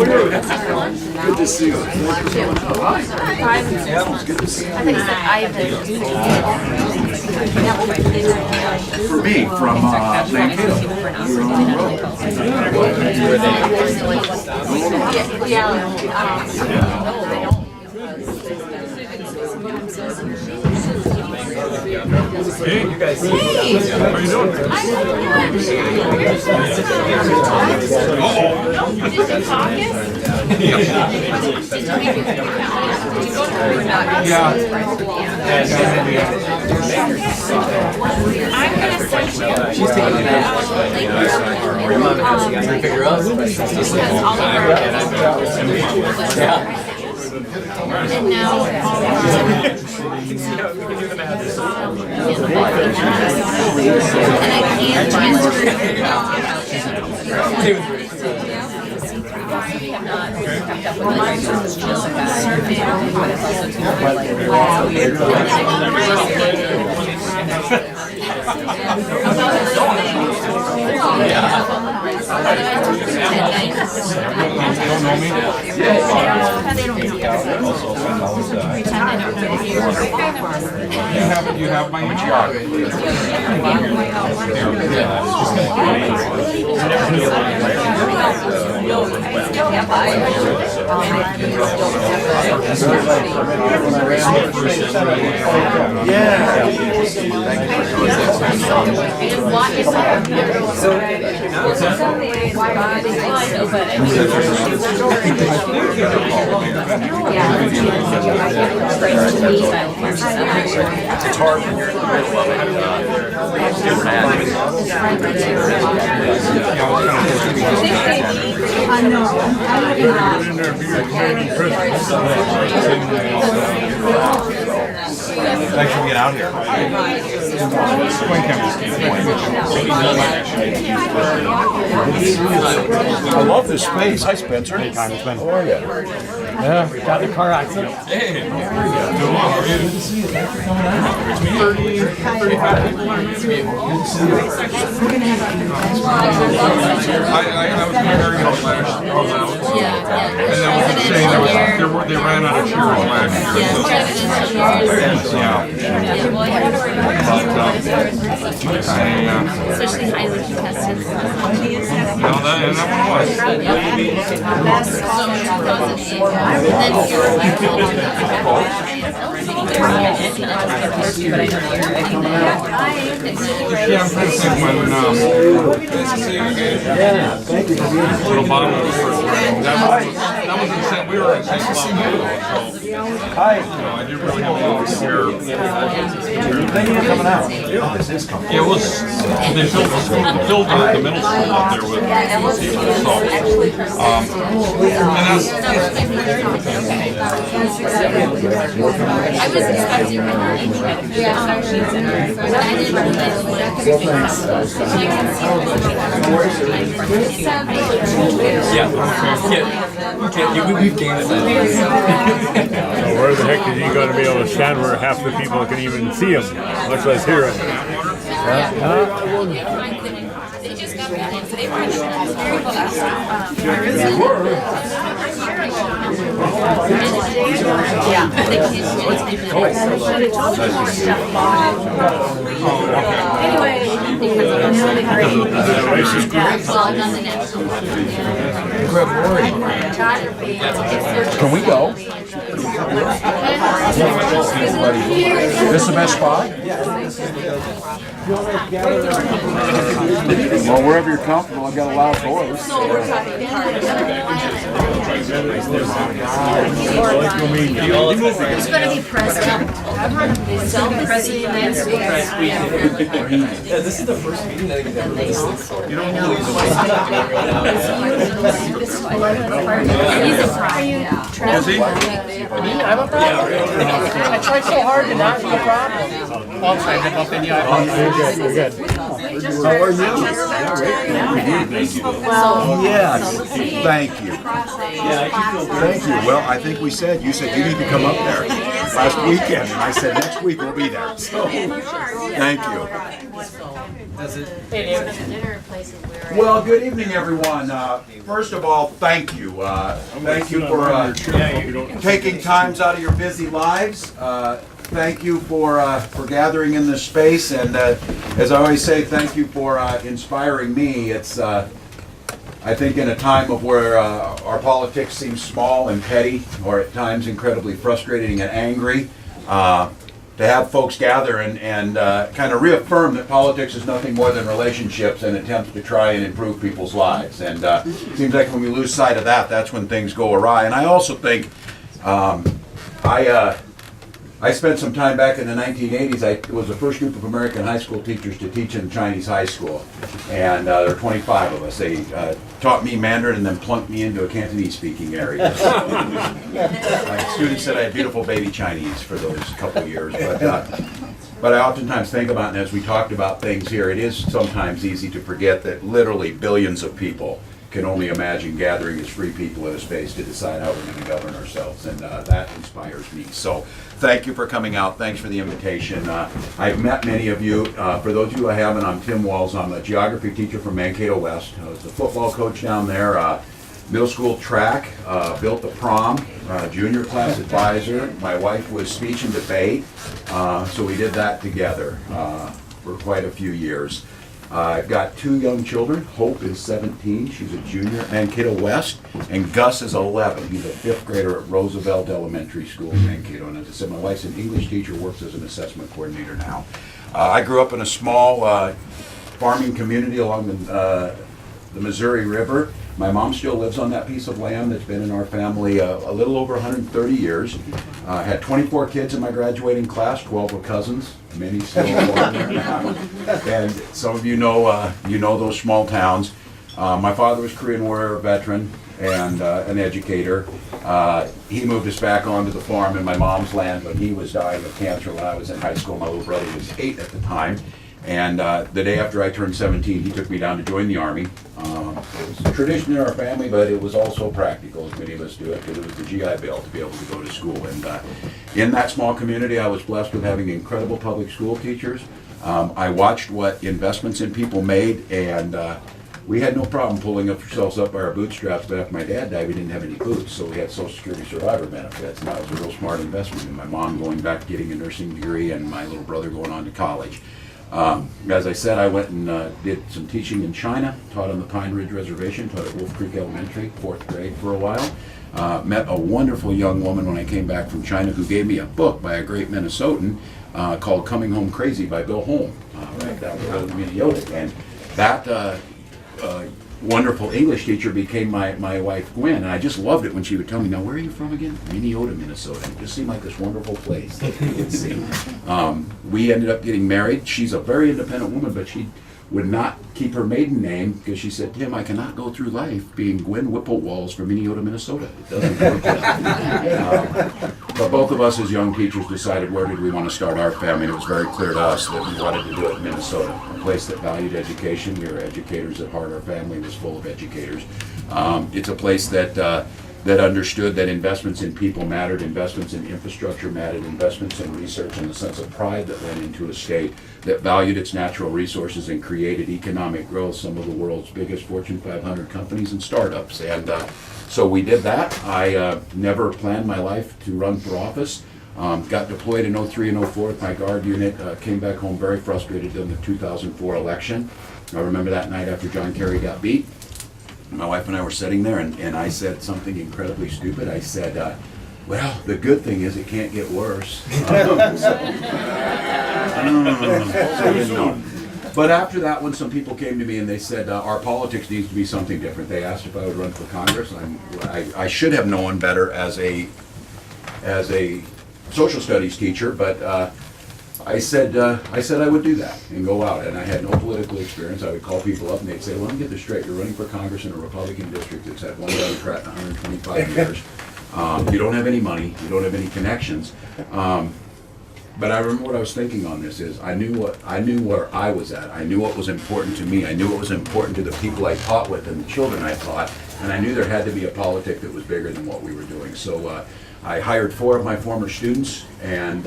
Good to see you. I think it's For me, from Mankato. Hey, you guys. How are you doing? I'm gonna send you. She's taking it out. Trying to figure out. And now You have my geography. It's hard when you're in the middle of it. Different avenues. Thanks for getting out here. I love this space. Hi, Spencer. Anytime, it's been. How are you? Yeah, we got in a car accident. Hey, good to see you. Thanks for coming out. 35 people are I was comparing it last year. And then was saying they ran out of chairs last year. especially highly contested. No, that one was. So 2008. And then Yeah, I'm trying to think when, little bottom of the first round. That was in St. We were in St. Cloud. Hi. I didn't really have a here. Thank you for coming out. This is coming. It was, they filled the middle school up there with people, so, and that's, I was expecting we've gained it. Where the heck is he going to be able to stand where half the people can even see him, much less hear him? They just got back in. They were Can we go? This is the best spot? Well, wherever you're comfortable, I've got a loud voice. It's going to be president. Self-president. Yeah, this is the first meeting that I've ever listened. You don't He's a pride. Is he? I'm a problem. I tried so hard to not be a problem. Well, I'm trying to bump in you. You're good. How are you? Yes, thank you. Thank you. Well, I think you said you need to come up there last weekend, and I said next week we'll be there. So, thank you. Hey, David. Dinner places where. Well, good evening, everyone. First of all, thank you. Thank you for taking times out of your busy lives. Thank you for gathering in this space, and as I always say, thank you for inspiring me. It's I think in a time of where our politics seems small and petty, or at times incredibly frustrating and angry, to have folks gather and kind of reaffirm that politics is nothing more than relationships and attempts to try and improve people's lives. And it seems like when we lose sight of that, that's when things go awry. And I also think I spent some time back in the 1980s. I was the first group of American high school teachers to teach in Chinese high school. And there were 25 of us. They taught me Mandarin and then plunked me into a Cantonese speaking area. My students said I had beautiful baby Chinese for those couple years. But I oftentimes think about, and as we talked about things here, it is sometimes easy to forget that literally billions of people can only imagine gathering as free people in a space to decide how we're going to govern ourselves, and that inspires me. So thank you for coming out. Thanks for the invitation. I've met many of you. For those of you I haven't, I'm Tim Walz. I'm a geography teacher from Mankato West. I was the football coach down there, middle school track, built the prom, junior class advisor. My wife was speech and debate, so we did that together for quite a few years. I've got two young children. Hope is 17. She's a junior at Mankato West. And Gus is 11. He's a fifth grader at Roosevelt Elementary School in Mankato. And as I said, my wife's an English teacher, works as an assessment coordinator now. I grew up in a small farming community along the Missouri River. My mom still lives on that piece of land that's been in our family a little over 130 years. Had 24 kids in my graduating class, 12 were cousins, many still alive now. And some of you know those small towns. My father was Korean War veteran and an educator. He moved us back onto the farm in my mom's land when he was dying of cancer when I was in high school. My little brother was 8 at the time. And the day after I turned 17, he took me down to join the Army. It was a tradition in our family, but it was also practical, as many of us do it, because it was the GI Bill to be able to go to school. And in that small community, I was blessed with having incredible public school teachers. I watched what investments in people made, and we had no problem pulling ourselves up by our bootstraps, but after my dad died, we didn't have any boots, so we had Social Security survivor benefits, and that was a real smart investment. And my mom going back getting a nursing degree, and my little brother going on to college. As I said, I went and did some teaching in China, taught on the Pine Ridge Reservation, taught at Wolf Creek Elementary, 4th grade for a while. Met a wonderful young woman when I came back from China who gave me a book by a great Minnesotan called Coming Home Crazy by Bill Holm, right down the road in Minneota. And that wonderful English teacher became my wife Gwen, and I just loved it when she would tell me, now where are you from again? Minneota, Minnesota. It just seemed like this wonderful place that we could see. We ended up getting married. She's a very independent woman, but she would not keep her maiden name because she said, Tim, I cannot go through life being Gwen Whipple-Walls from Minneota, Minnesota. It doesn't work. But both of us as young teachers decided where did we want to start our family. It was very clear to us that we wanted to do it in Minnesota, a place that valued education. We were educators at heart. Our family was full of educators. It's a place that understood that investments in people mattered, investments in infrastructure mattered, investments in research, and the sense of pride that went into a state that valued its natural resources and created economic growth, some of the world's biggest Fortune 500 companies and startups. And so we did that. I never planned my life to run for office. Got deployed in 03 and 04 with my Guard unit, came back home very frustrated in the 2004 election. I remember that night after John Kerry got beat. My wife and I were sitting there, and I said something incredibly stupid. I said, well, the good thing is it can't get worse. But after that one, some people came to me and they said, our politics needs to be something different. They asked if I would run for Congress. I should have known better as a social studies teacher, but I said I would do that and go out, and I had no political experience. I would call people up and they'd say, well, let me get this straight. You're running for Congress in a Republican district that's had one Democrat in 125 years. You don't have any money. You don't have any connections. But I remember what I was thinking on this is I knew where I was at. I knew what was important to me. I knew what was important to the people I taught with and the children I taught, and I knew there had to be a politic that was bigger than what we were doing. So I hired 4 of my former students, and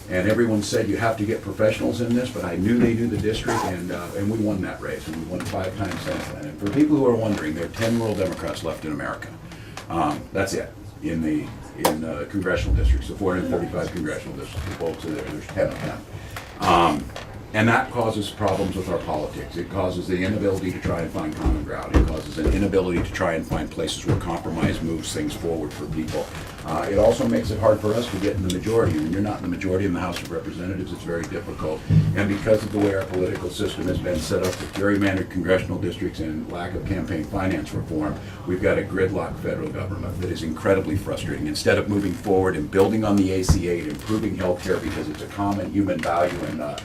And everyone said you have to get professionals in this, but I knew they knew the district, and we won that race, and we won 5 times since then. And for people who are wondering, there are 10 rural Democrats left in America. That's it, in the congressional districts, the 435 congressional districts, the folks are there, there's 10 of them. And that causes problems with our politics. It causes the inability to try and find common ground. It causes an inability to try and find places where compromise moves things forward for people. It also makes it hard for us to get in the majority. When you're not in the majority in the House of Representatives, it's very difficult. And because of the way our political system has been set up with gerrymandered congressional districts and lack of campaign finance reform, we've got a gridlock federal government that is incredibly frustrating. Instead of moving forward and building on the ACA and improving health care because it's a common human value and a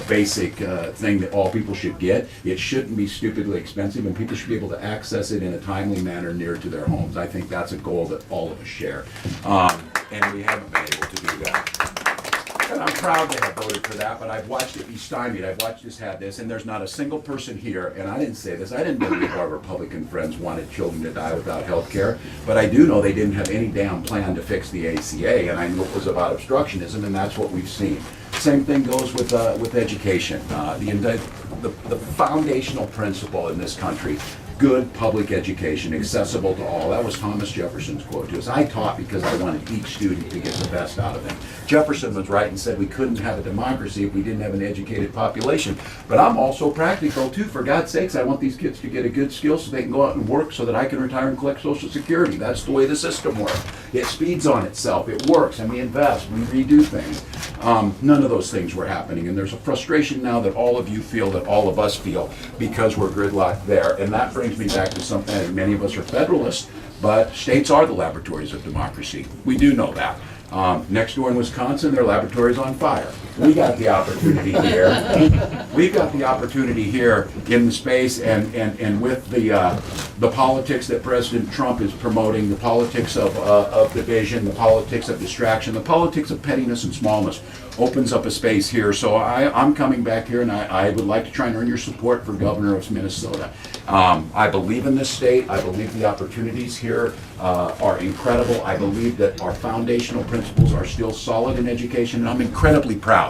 basic thing that all people should get. It shouldn't be stupidly expensive, and people should be able to access it in a timely manner near to their homes. I think that's a goal that all of us share, and we haven't been able to do that. And I'm proud to have voted for that, but I've watched it be stymied. I've watched us have this, and there's not a single person here, and I didn't say this, I didn't believe our Republican friends wanted children to die without health care, but I do know they didn't have any damn plan to fix the ACA, and I knew it was about obstructionism, and that's what we've seen. Same thing goes with education. The foundational principle in this country, good public education, accessible to all. That was Thomas Jefferson's quote to us. I taught because I wanted each student to get the best out of them. Jefferson was right and said we couldn't have a democracy if we didn't have an educated population. But I'm also practical too. For God's sakes, I want these kids to get a good skill so they can go out and work so that I can retire and collect Social Security. That's the way the system works. It speeds on itself. It works, and we invest. We redo things. None of those things were happening, and there's a frustration now that all of you feel, that all of us feel, because we're gridlocked there. And that brings me back to something that many of us are federalists, but states are the laboratories of democracy. We do know that. Next door in Wisconsin, their laboratory's on fire. We got the opportunity here. We've got the opportunity here in the space and with the politics that President Trump is promoting, the politics of division, the politics of distraction, the politics of pettiness and smallness opens up a space here. So I'm coming back here, and I would like to try and earn your support for governor of Minnesota. I believe in this state. I believe the opportunities here are incredible. I believe that our foundational principles are still solid in education, and I'm incredibly proud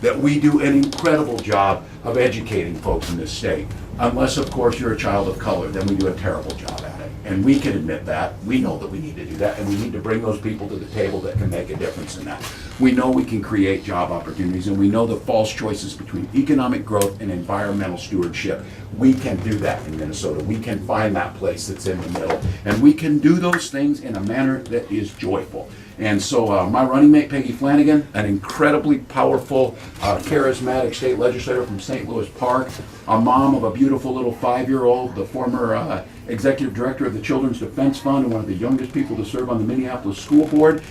that we do an incredible job of educating folks in this state. Unless, of course, you're a child of color, then we do a terrible job at it. And we can admit that. We know that we need to do that, and we need to bring those people to the table that can make a difference in that. We know we can create job opportunities, and we know the false choices between economic growth and environmental stewardship. We can do that in Minnesota. We can find that place that's in the middle, and we can do those things in a manner that is joyful. And so my running mate, Peggy Flanagan, an incredibly powerful, charismatic state legislator from St. Louis Park, a mom of a beautiful little 5-year-old, the former executive director of the Children's Defense Fund, and one of the youngest people to serve on the Minneapolis School Board,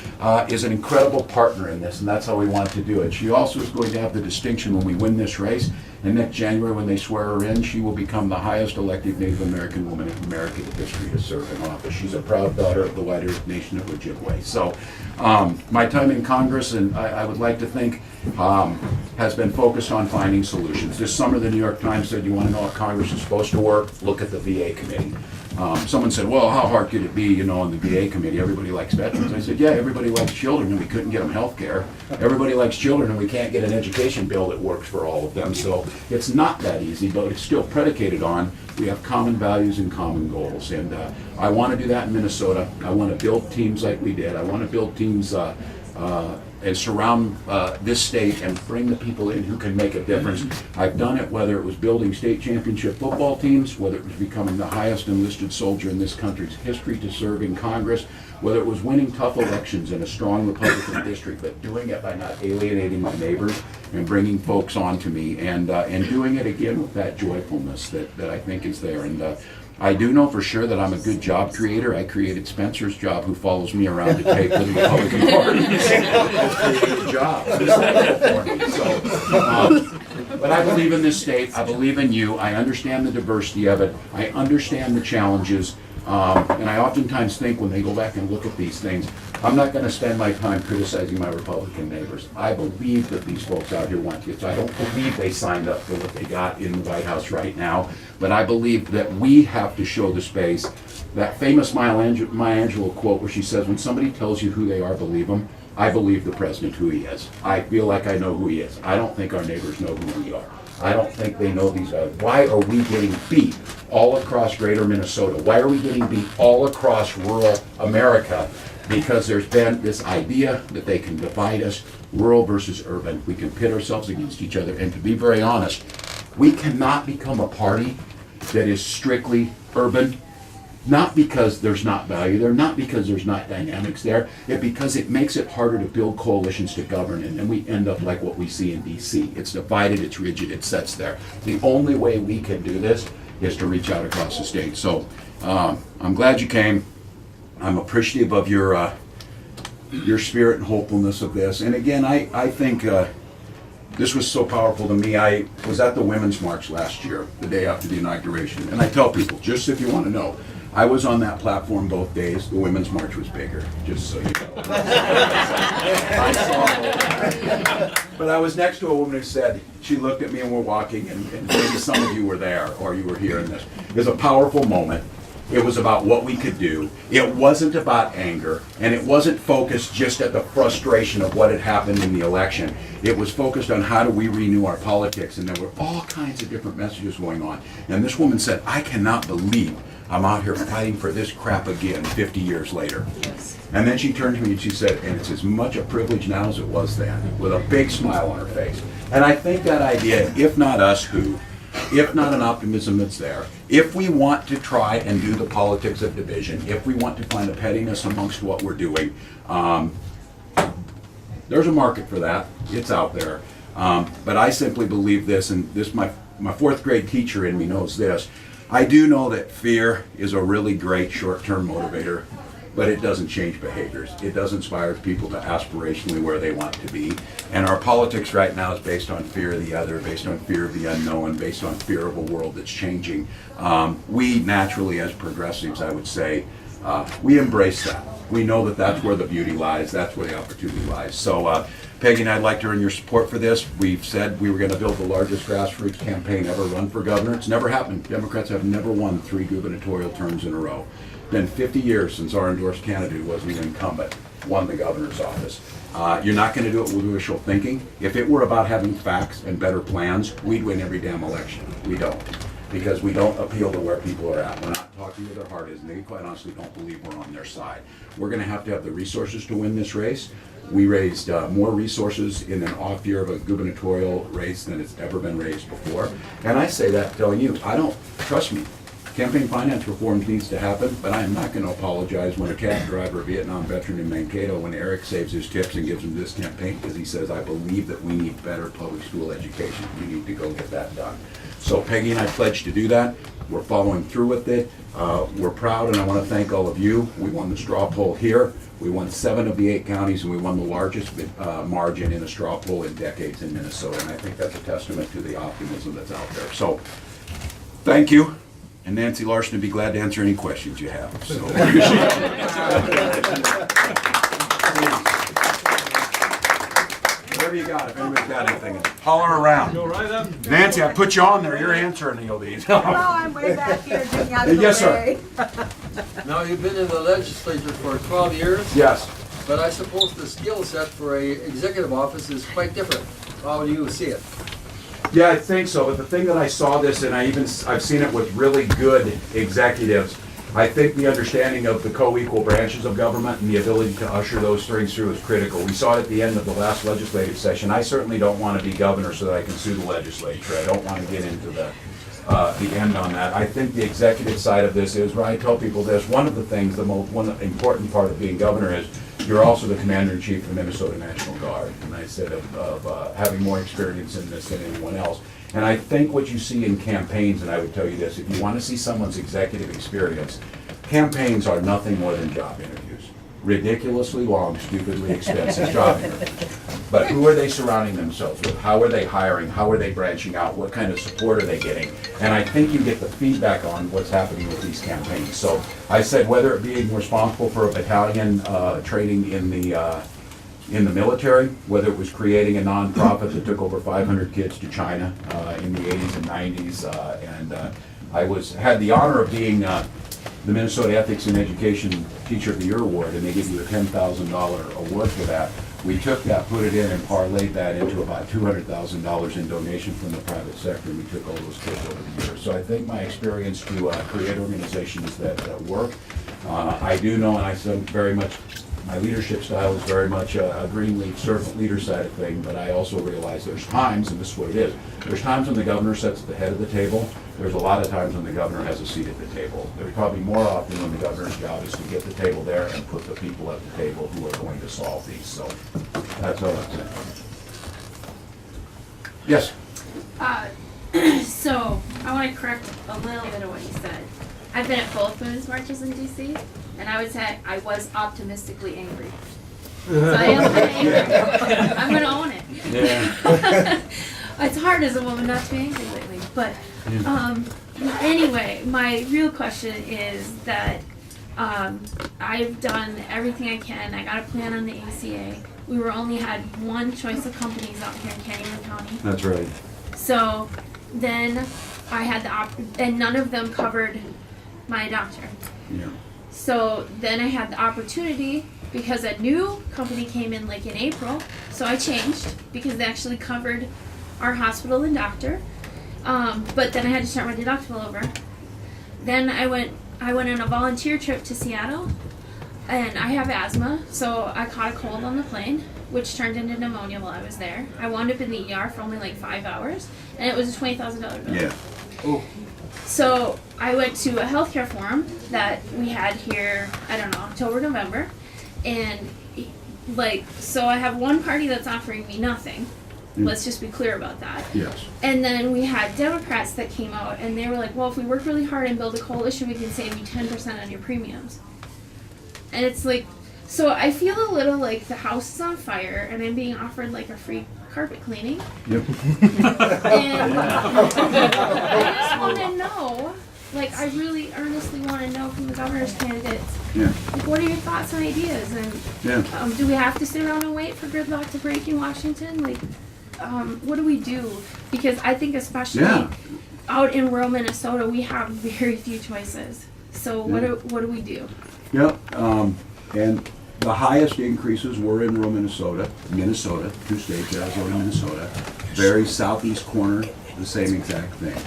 is an incredible partner in this, and that's how we want to do it. She also is going to have the distinction when we win this race, and next January when they swear her in, she will become the highest elected Native American woman in American history to serve in office. She's a proud daughter of the White Earth Nation of Ojibwe. So my time in Congress, and I would like to think, has been focused on finding solutions. This summer, the New York Times said, you want to know how Congress is supposed to work? Look at the VA committee. Someone said, well, how hard could it be, on the VA committee? Everybody likes veterans. I said, yeah, everybody likes children, and we couldn't get them health care. Everybody likes children, and we can't get an education bill that works for all of them. So it's not that easy, but it's still predicated on we have common values and common goals. And I want to do that in Minnesota. I want to build teams like we did. I want to build teams and surround this state and bring the people in who can make a difference. I've done it whether it was building state championship football teams, whether it was becoming the highest enlisted soldier in this country's history to serve in Congress, whether it was winning tough elections in a strong Republican district, but doing it by not alienating my neighbors and bringing folks on to me, and doing it again with that joyfulness that I think is there. And I do know for sure that I'm a good job creator. I created Spencer's job, who follows me around to take to the Republican Party. I've created jobs. For me. So, but I believe in this state. I believe in you. I understand the diversity of it. I understand the challenges. And I oftentimes think when they go back and look at these things, I'm not going to spend my time criticizing my Republican neighbors. I believe that these folks out here want kids. I don't believe they signed up for what they got in the White House right now, but I believe that we have to show the space. That famous Maya Angelou quote where she says, when somebody tells you who they are, believe them. I believe the president who he is. I feel like I know who he is. I don't think our neighbors know who we are. I don't think they know these guys. Why are we getting beat all across greater Minnesota? Why are we getting beat all across rural America? Because there's been this idea that they can divide us, rural versus urban. We can pit ourselves against each other. And to be very honest, we cannot become a party that is strictly urban. Not because there's not value there, not because there's not dynamics there, because it makes it harder to build coalitions to govern, and then we end up like what we see in DC. It's divided, it's rigid, it sets there. The only way we can do this is to reach out across the state. So I'm glad you came. I'm appreciative of your spirit and hopefulness of this. And again, I think this was so powerful to me. I was at the Women's March last year, the day after the inauguration, and I tell people, just if you want to know, I was on that platform both days. The Women's March was bigger, just so you know. But I was next to a woman who said, she looked at me and we're walking, and maybe some of you were there or you were hearing this. It was a powerful moment. It was about what we could do. It wasn't about anger, and it wasn't focused just at the frustration of what had happened in the election. It was focused on how do we renew our politics, and there were all kinds of different messages going on. And this woman said, I cannot believe I'm out here fighting for this crap again 50 years later. Yes. And then she turned to me and she said, and it's as much a privilege now as it was then, with a big smile on her face. And I think that idea, if not us, who? If not an optimism that's there, if we want to try and do the politics of division, if we want to find a pettiness amongst what we're doing, there's a market for that. It's out there. But I simply believe this, and this my fourth grade teacher in me knows this. I do know that fear is a really great short-term motivator, but it doesn't change behaviors. It does inspire people to aspirationally where they want to be. And our politics right now is based on fear of the other, based on fear of the unknown, based on fear of a world that's changing. We naturally, as progressives, I would say, we embrace that. We know that that's where the beauty lies, that's where the opportunity lies. So Peggy and I'd like to earn your support for this. We've said we were going to build the largest grassroots campaign ever run for governor. It's never happened. Democrats have never won 3 gubernatorial terms in a row. It's been 50 years since our endorsed candidate, who wasn't even incumbent, won the governor's office. You're not going to do it with wishful thinking. If it were about having facts and better plans, we'd win every damn election. We don't. Because we don't appeal to where people are at. We're not talking where their heart is, and they quite honestly don't believe we're on their side. We're going to have the resources to win this race. We raised more resources in an off year of a gubernatorial race than it's ever been raised before. And I say that telling you, trust me, campaign finance reform needs to happen, but I am not going to apologize when a cab driver, a Vietnam veteran in Mankato, when Eric saves his tips and gives him this campaign because he says, I believe that we need better public school education. We need to go get that done. So Peggy and I pledged to do that. We're following through with it. We're proud, and I want to thank all of you. We won the straw poll here. We won 7 of the 8 counties, and we won the largest margin in a straw poll in decades in Minnesota. And I think that's a testament to the optimism that's out there. So thank you. And Nancy Larson would be glad to answer any questions you have. So. Whatever you got, if anybody's got anything, holler around. Go right up. Nancy, I put you on there. You're answering all these. No, I'm way back here getting out of the Yes, way. sir. Now, you've been in the legislature for 12 years, Yes. but I suppose the skill set for a executive office is quite different. How do you see it? Yeah, I think so. But the thing that I saw this, and I've seen it with really good executives, I think the understanding of the co-equal branches of government and the ability to usher those things through is critical. We saw it at the end of the last legislative session. I certainly don't want to be governor so that I can sue the legislature. I don't want to get into the end on that. I think the executive side of this is, where I tell people this, one of the things, one important part of being governor is you're also the commander-in-chief of the Minnesota National Guard. And I said of having more experience in this than anyone else. And I think what you see in campaigns, and I would tell you this, if you want to see someone's executive experience, campaigns are nothing more than job interviews. Ridiculously long, stupidly expensive job interviews. But who are they surrounding themselves with? How are they hiring? How are they branching out? What kind of support are they getting? And I think you get the feedback on what's happening with these campaigns. So I said whether it being responsible for a battalion training in the military, whether it was creating a nonprofit that took over 500 kids to China in the 80s and 90s, and I had the honor of being the Minnesota Ethics in Education Teacher of the Year Award, and they give you a $10,000 award for that. We took that, put it in, and parlayed that into about $200,000 in donation from the private sector, and we took all those kids over the years. So I think my experience to create organizations that work, I do know, and I said very much, my leadership style is very much a green leaf servant leader side of thing, but I also realize there's times, and this is what it is, there's times when the governor sits at the head of the table, there's a lot of times when the governor has a seat at the table. There's probably more often when the governor's job is to get the table there and put the people at the table who are going to solve these, so that's all I'm saying. Yes? So, I want to correct a little bit of what you said. I've been at both women's marches in DC, and I would say I was optimistically angry. So I am kind of angry. I'm going to own it. Yeah. It's hard as a woman not to be angry lately, but anyway, my real question is that I've done everything I can. I got a plan on the ACA. We were only had one choice of companies out here in Canyon County. That's right. So then I had and none of them covered my doctor. Yeah. So then I had the opportunity because a new company came in like in April. So I changed because they actually covered our hospital and doctor. But then I had to start my deductible over. Then I went on a volunteer trip to Seattle, and I have asthma, so I caught a cold on the plane, which turned into pneumonia while I was there. I wound up in the ER for only like 5 hours, and it was a $20,000 bill. Yeah. Oh. So I went to a healthcare forum that we had here, I don't know, October, November, and so I have one party that's offering me nothing. Let's just be clear about that. Yes. And then we had Democrats that came out, and they were like, well, if we work really hard and build a coalition, we can save you 10% on your premiums. And it's like, so I feel a little like the house is on fire, and I'm being offered like a free carpet cleaning. Yep. And I just want to know, like, I really earnestly want to know from the governor's candidates, Yeah. like, what are your thoughts and ideas? And Yeah. do we have to sit around and wait for gridlock to break in Washington? Like, what do we do? Because I think especially out in rural Minnesota, we have very few choices. So what do we do? Yep. And the highest increases were in rural Minnesota, 2 states, Arizona, Minnesota. Very southeast corner, the same exact thing.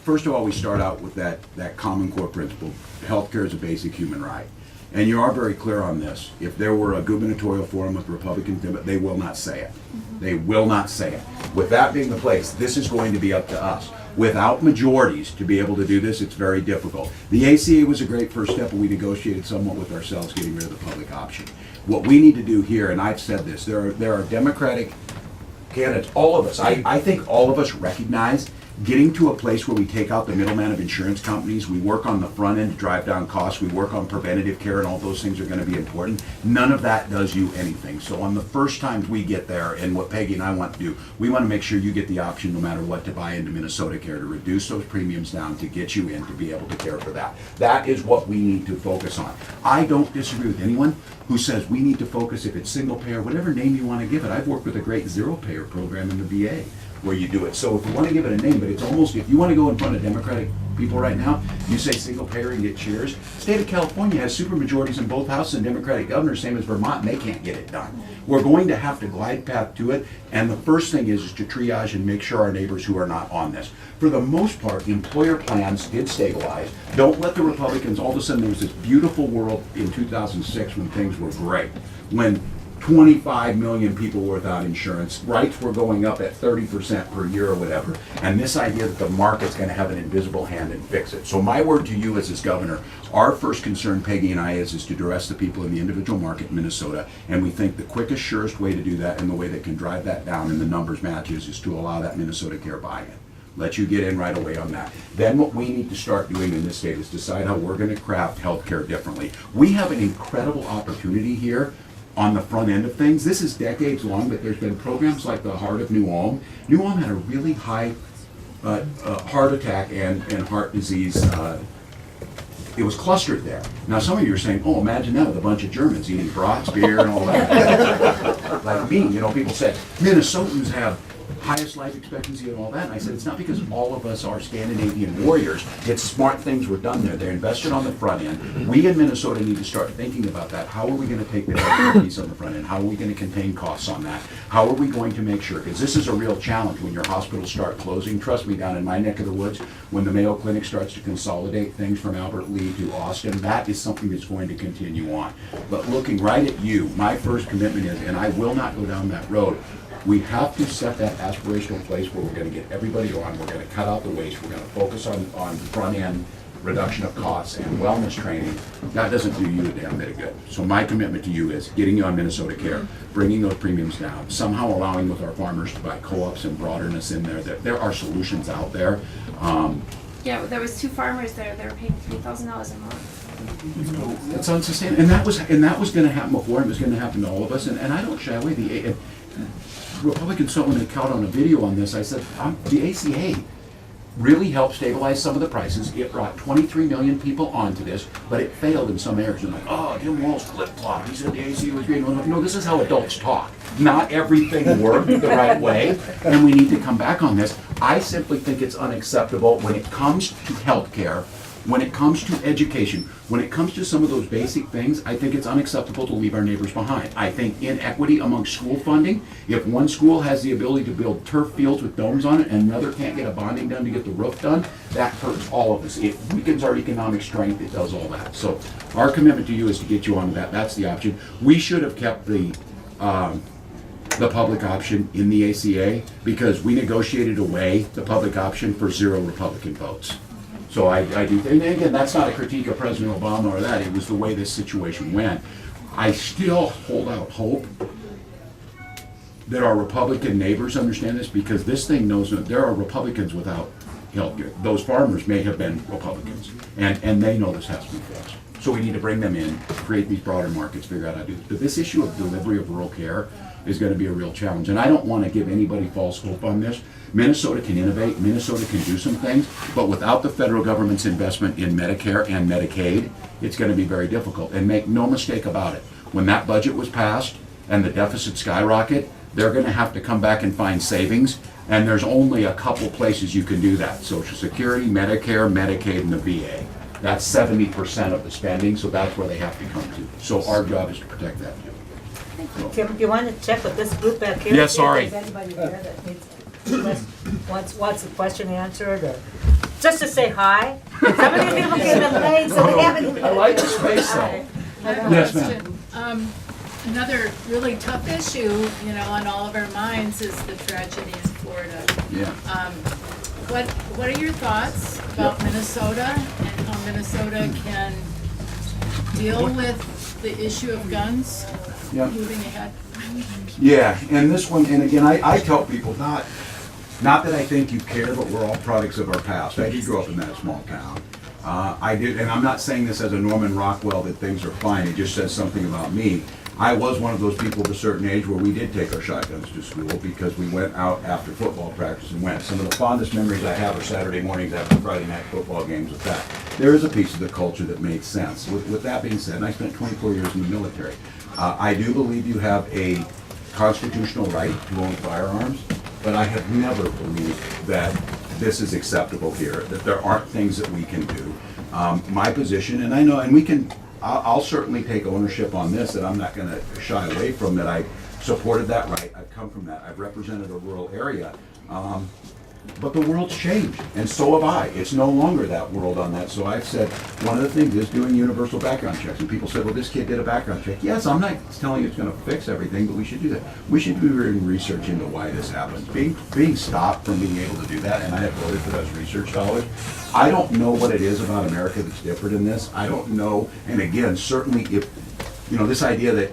First of all, we start out with that common core principle. Healthcare is a basic human right. And you are very clear on this. If there were a gubernatorial forum with Republicans, they will not say it. They will not say it. With that being the place, this is going to be up to us. Without majorities to be able to do this, it's very difficult. The ACA was a great first step, and we negotiated somewhat with ourselves getting rid of the public option. What we need to do here, and I've said this, there are Democratic candidates, all of us, I think all of us recognize getting to a place where we take out the middleman of insurance companies, we work on the front end to drive down costs, we work on preventative care, and all those things are going to be important. None of that does you anything. So on the first times we get there, and what Peggy and I want to do, we want to make sure you get the option no matter what to buy into Minnesota Care, to reduce those premiums down, to get you in, to be able to care for that. That is what we need to focus on. I don't disagree with anyone who says we need to focus, if it's single payer, whatever name you want to give it. I've worked with a great zero payer program in the VA where you do it. So if we want to give it a name, but it's almost, if you want to go in front of Democratic people right now, you say single payer and get cheers. State of California has supermajorities in both houses and Democratic governors, same as Vermont, and they can't get it done. We're going to have to glide path to it, and the first thing is to triage and make sure our neighbors who are not on this. For the most part, employer plans did stabilize. Don't let the Republicans, all of a sudden there was this beautiful world in 2006 when things were great, when 25 million people were without insurance, rights were going up at 30% per year or whatever, and this idea that the market's going to have an invisible hand and fix it. So my word to you as this governor, our first concern, Peggy and I, is to address the people in the individual market in Minnesota, and we think the quickest, surest way to do that, and the way that can drive that down and the numbers matches, is to allow that Minnesota Care buy-in. Let you get in right away on that. Then what we need to start doing in this state is decide how we're going to craft healthcare differently. We have an incredible opportunity here on the front end of things. This is decades long, but there's been programs like the Heart of New Ulm. New Ulm had a really high heart attack and heart disease. It was clustered there. Now some of you are saying, oh, imagine that with a bunch of Germans eating brats, beer, and all that. Like me, people say, Minnesotans have highest life expectancy and all that. And I said, it's not because all of us are Scandinavian warriors. It's smart things were done there. They're invested on the front end. We in Minnesota need to start thinking about that. How are we going to take the healthcare piece on the front end? How are we going to contain costs on that? How are we going to make sure? Because this is a real challenge when your hospitals start closing. Trust me, down in my neck of the woods, when the Mayo Clinic starts to consolidate things from Albert Lee to Austin, that is something that's going to continue on. But looking right at you, my first commitment is, and I will not go down that road, we have to set that aspirational place where we're going to get everybody on, we're going to cut out the waste, we're going to focus on front end reduction of costs and wellness training. That doesn't do you a damn bit of good. So my commitment to you is getting you on Minnesota Care, bringing those premiums down, somehow allowing with our farmers to buy co-ops and broaderness in there. There are solutions out there. Yeah, there was 2 farmers there. They were paying $3,000 a month. It's unsustainable, and that was going to happen before. It was going to happen to all of us, and I don't shy away. The Republicans don't want to count on a video on this. I said the ACA really helped stabilize some of the prices. It brought 23 million people onto this, but it failed in some areas. And like, oh, Tim Walz flip-flop. He said the ACA was great. No, this is how adults talk. Not everything worked the right way, and we need to come back on this. I simply think it's unacceptable when it comes to healthcare, when it comes to education, when it comes to some of those basic things. I think it's unacceptable to leave our neighbors behind. I think inequity among school funding, if one school has the ability to build turf fields with domes on it and another can't get a bonding done to get the roof done, that hurts all of us. It weakens our economic strength, it does all that. So our commitment to you is to get you on that. That's the option. We should have kept the public option in the ACA because we negotiated away the public option for 0 Republican votes. So I do think, and again, that's not a critique of President Obama or that, it was the way this situation went. I still hold out hope that our Republican neighbors understand this, because this thing knows that there are Republicans without health care. Those farmers may have been Republicans, and they know this has to be fixed. So we need to bring them in, create these broader markets, figure out how to do it. But this issue of delivery of rural care is going to be a real challenge. And I don't want to give anybody false hope on this. Minnesota can innovate, Minnesota can do some things, but without the federal government's investment in Medicare and Medicaid, it's going to be very difficult. And make no mistake about it, when that budget was passed and the deficit skyrocket, they're going to have to come back and find savings, and there's only a couple places you can do that: Social Security, Medicare, Medicaid, and the VA. That's 70% of the spending, so that's where they have to come to. So our job is to protect that too. Tim, you want to check with this group back here? Yeah, sorry. If there's anybody there that needs, wants the question answered, or just to say hi. Some of these people came in late, so they haven't. I like the space though. Yes, ma'am. Another really tough issue, on all of our minds is the tragedy in Florida. Yeah. What are your thoughts about Minnesota and how Minnesota can deal with the issue of guns moving ahead? Yeah, and this one, and again, I tell people not that I think you care, but we're all products of our past. I did grow up in that small town. I did, and I'm not saying this as a Norman Rockwell that things are fine. It just says something about me. I was one of those people of a certain age where we did take our shotguns to school because we went out after football practice and went. Some of the fondest memories I have are Saturday mornings after Friday night football games with that. There is a piece of the culture that made sense. With that being said, and I spent 24 years in the military, I do believe you have a constitutional right to own firearms, but I have never believed that this is acceptable here, that there aren't things that we can do. My position, and I know, and we can, I'll certainly take ownership on this, that I'm not going to shy away from, that I supported that right. I've come from that. I've represented a rural area. But the world's changed, and so have I. It's no longer that world on that. So I've said one of the things is doing universal background checks. And people said, well, this kid did a background check. Yes, I'm not telling you it's going to fix everything, but we should do that. We should be doing research into why this happens. Being stopped from being able to do that, and I have voted for those research dollars. I don't know what it is about America that's different in this. I don't know. And again, certainly if, this idea that,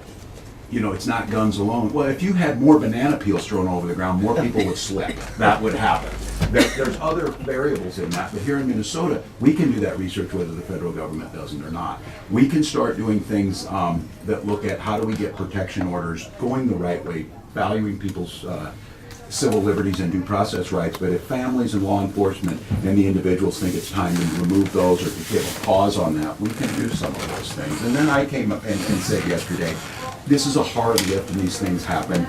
it's not guns alone. Well, if you had more banana peels thrown over the ground, more people would slip. That would happen. There's other variables in that, but here in Minnesota, we can do that research whether the federal government doesn't or not. We can start doing things that look at how do we get protection orders going the right way, valuing people's civil liberties and due process rights, but if families and law enforcement and the individuals think it's time to remove those or to give a pause on that, we can do some of those things. And then I came up and said yesterday, this is a hard lift and these things happen.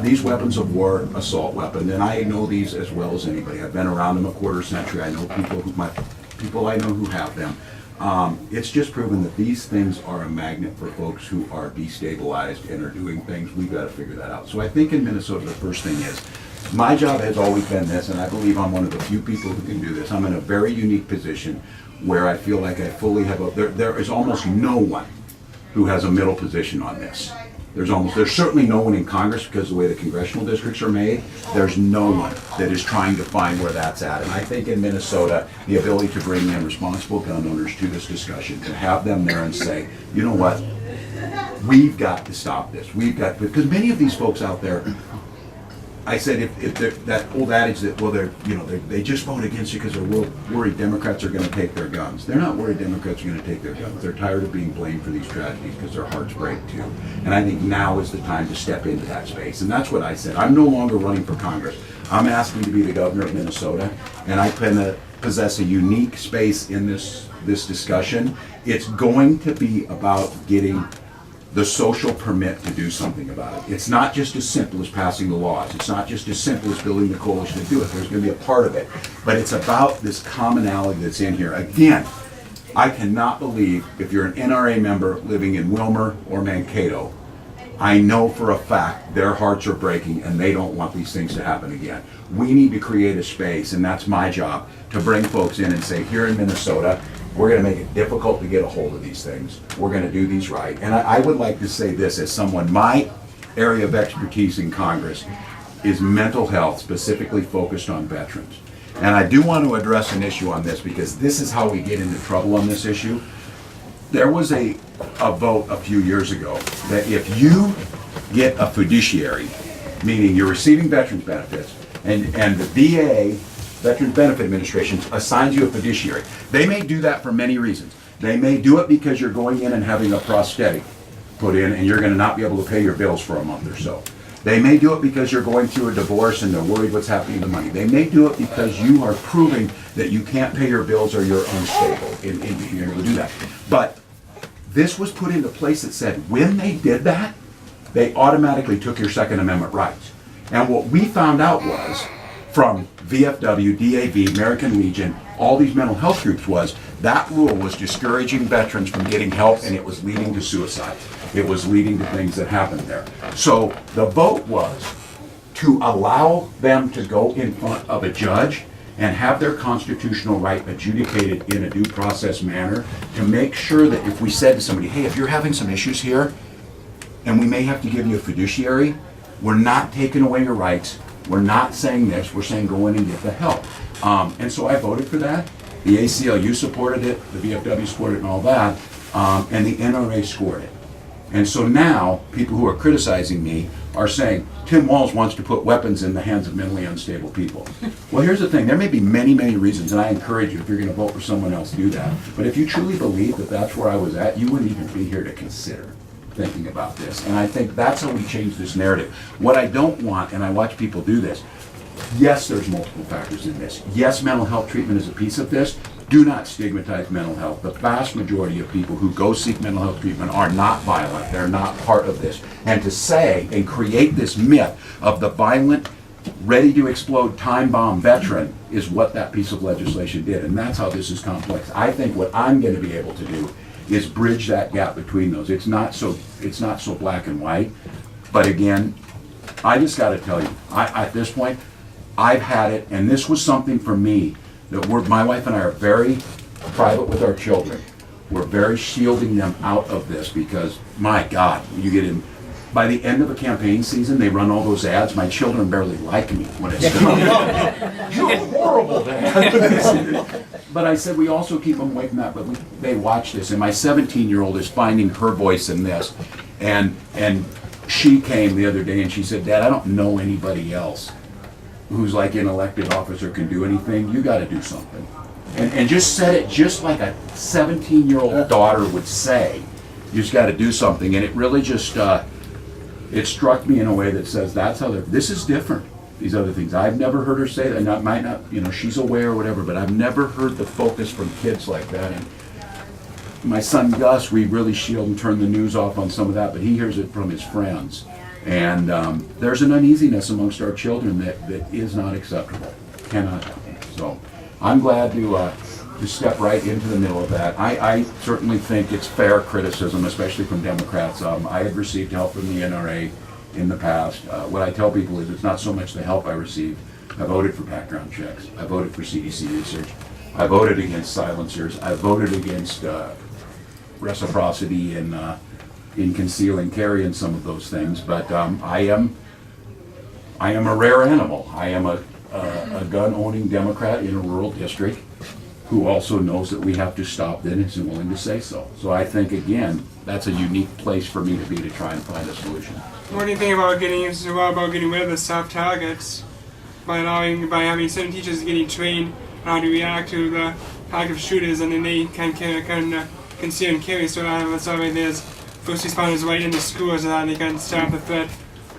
These weapons of war, assault weapon, and I know these as well as anybody. I've been around them a quarter century. I know people I know who have them. It's just proven that these things are a magnet for folks who are destabilized and are doing things. We've got to figure that out. So I think in Minnesota, the first thing is, my job has always been this, and I believe I'm one of the few people who can do this. I'm in a very unique position where I feel like I fully have there is almost no one who has a middle position on this. There's certainly no one in Congress because of the way the congressional districts are made. There's no one that is trying to find where that's at. And I think in Minnesota, the ability to bring in responsible gun owners to this discussion, to have them there and say, you know what, we've got to stop this. Because many of these folks out there, I said, if that old adage that, well, they just vote against you because they're worried Democrats are going to take their guns. They're not worried Democrats are going to take their guns. They're tired of being blamed for these tragedies because their hearts break too. And I think now is the time to step into that space. And that's what I said. I'm no longer running for Congress. I'm asking to be the governor of Minnesota, and I possess a unique space in this discussion. It's going to be about getting the social permit to do something about it. It's not just as simple as passing the laws. It's not just as simple as building the coalition to do it. There's going to be a part of it. But it's about this commonality that's in here. Again, I cannot believe if you're an NRA member living in Willmar or Mankato, I know for a fact their hearts are breaking and they don't want these things to happen again. We need to create a space, and that's my job, to bring folks in and say, here in Minnesota, we're going to make it difficult to get a hold of these things. We're going to do these right. And I would like to say this as someone, my area of expertise in Congress is mental health, specifically focused on veterans. And I do want to address an issue on this because this is how we get into trouble on this issue. There was a vote a few years ago that if you get a fiduciary, meaning you're receiving veterans benefits, and the VA, Veterans Benefit Administration, assigns you a fiduciary. They may do that for many reasons. They may do it because you're going in and having a prosthetic put in and you're going to not be able to pay your bills for a month or so. They may do it because you're going through a divorce and they're worried what's happening to the money. They may do it because you are proving that you can't pay your bills or you're unstable in being able to do that. But this was put into place that said when they did that, they automatically took your Second Amendment rights. And what we found out was, from VFW, DAV, American Legion, all these mental health groups, was that rule was discouraging veterans from getting help, and it was leading to suicide. It was leading to things that happened there. So the vote was to allow them to go in front of a judge and have their constitutional right adjudicated in a due process manner, to make sure that if we said to somebody, hey, if you're having some issues here, and we may have to give you a fiduciary, we're not taking away your rights. We're not saying this, we're saying go in and get the help. And so I voted for that. The ACLU supported it, the VFW supported it and all that, and the NRA scored it. And so now, people who are criticizing me are saying, Tim Walz wants to put weapons in the hands of mentally unstable people. Well, here's the thing, there may be many, many reasons, and I encourage you, if you're gonna vote for someone else, do that. But if you truly believe that that's where I was at, you wouldn't even be here to consider thinking about this. And I think that's how we change this narrative. What I don't want, and I watch people do this, yes, there's multiple factors in this. Yes, mental health treatment is a piece of this. Do not stigmatize mental health. The vast majority of people who go seek mental health treatment are not violent. They're not part of this. And to say and create this myth of the violent, ready to explode time bomb veteran is what that piece of legislation did. And that's how this is complex. I think what I'm going to be able to do is bridge that gap between those. It's not so black and white. But again, I just got to tell you, at this point, I've had it, and this was something for me that my wife and I are very private with our children. We're very shielding them out of this because, my God, you get in. By the end of a campaign season, they run all those ads. My children barely like me when it's done. You're horrible, Dad. But I said we also keep them away from that. But they watch this, and my 17-year-old is finding her voice in this. And she came the other day and she said, Dad, I don't know anybody else who's like in elected office or can do anything, you gotta do something. And just said it just like a 17-year-old daughter would say. You just gotta do something, and it really just, it struck me in a way that says that's how this is different, these other things. I've never heard her say that, and might not, she's aware or whatever, but I've never heard the focus from kids like that. And my son Gus, we really shield and turn the news off on some of that, but he hears it from his friends. And there's an uneasiness amongst our children that is not acceptable, cannot happen. So I'm glad to step right into the middle of that. I certainly think it's fair criticism, especially from Democrats. I have received help from the NRA in the past. What I tell people is it's not so much the help I received. I voted for background checks. I voted for CDC research. I voted against silencers. I voted against reciprocity in conceal and carry and some of those things. But I am a rare animal. I am a gun-owning Democrat in a rural district who also knows that we have to stop this and is willing to say so. So I think, again, that's a unique place for me to be to try and find a solution. What do you think about getting rid of the soft targets by having certain teachers getting trained on how to react to the active shooters, and then they can conceal and carry, so there's first responders right in the schools so that they can stop the threat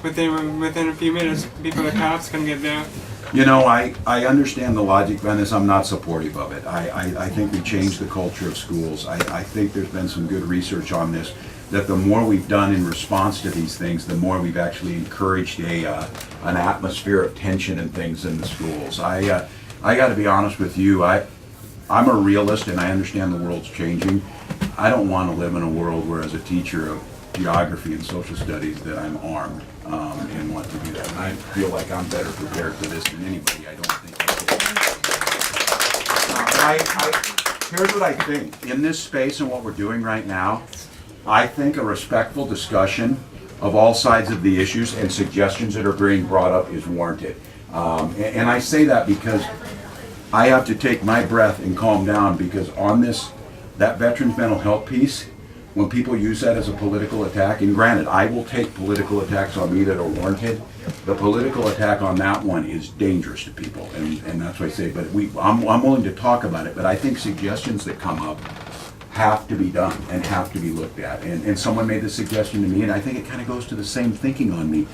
within a few minutes before the cops can get there. I understand the logic behind this. I'm not supportive of it. I think we changed the culture of schools. I think there's been some good research on this, that the more we've done in response to these things, the more we've actually encouraged an atmosphere of tension and things in the schools. I got to be honest with you. I'm a realist, and I understand the world's changing. I don't want to live in a world where, as a teacher of geography and social studies, that I'm armed and want to do that. And I feel like I'm better prepared for this than anybody. I don't think here's what I think. In this space and what we're doing right now, I think a respectful discussion of all sides of the issues and suggestions that are being brought up is warranted. And I say that because I have to take my breath and calm down, because on that veterans mental health piece, when people use that as a political attack, and granted, I will take political attacks on me that are warranted, the political attack on that one is dangerous to people, and that's what I say. But I'm willing to talk about it, but I think suggestions that come up have to be done and have to be looked at. And someone made the suggestion to me, and I think it kind of goes to the same thinking on me.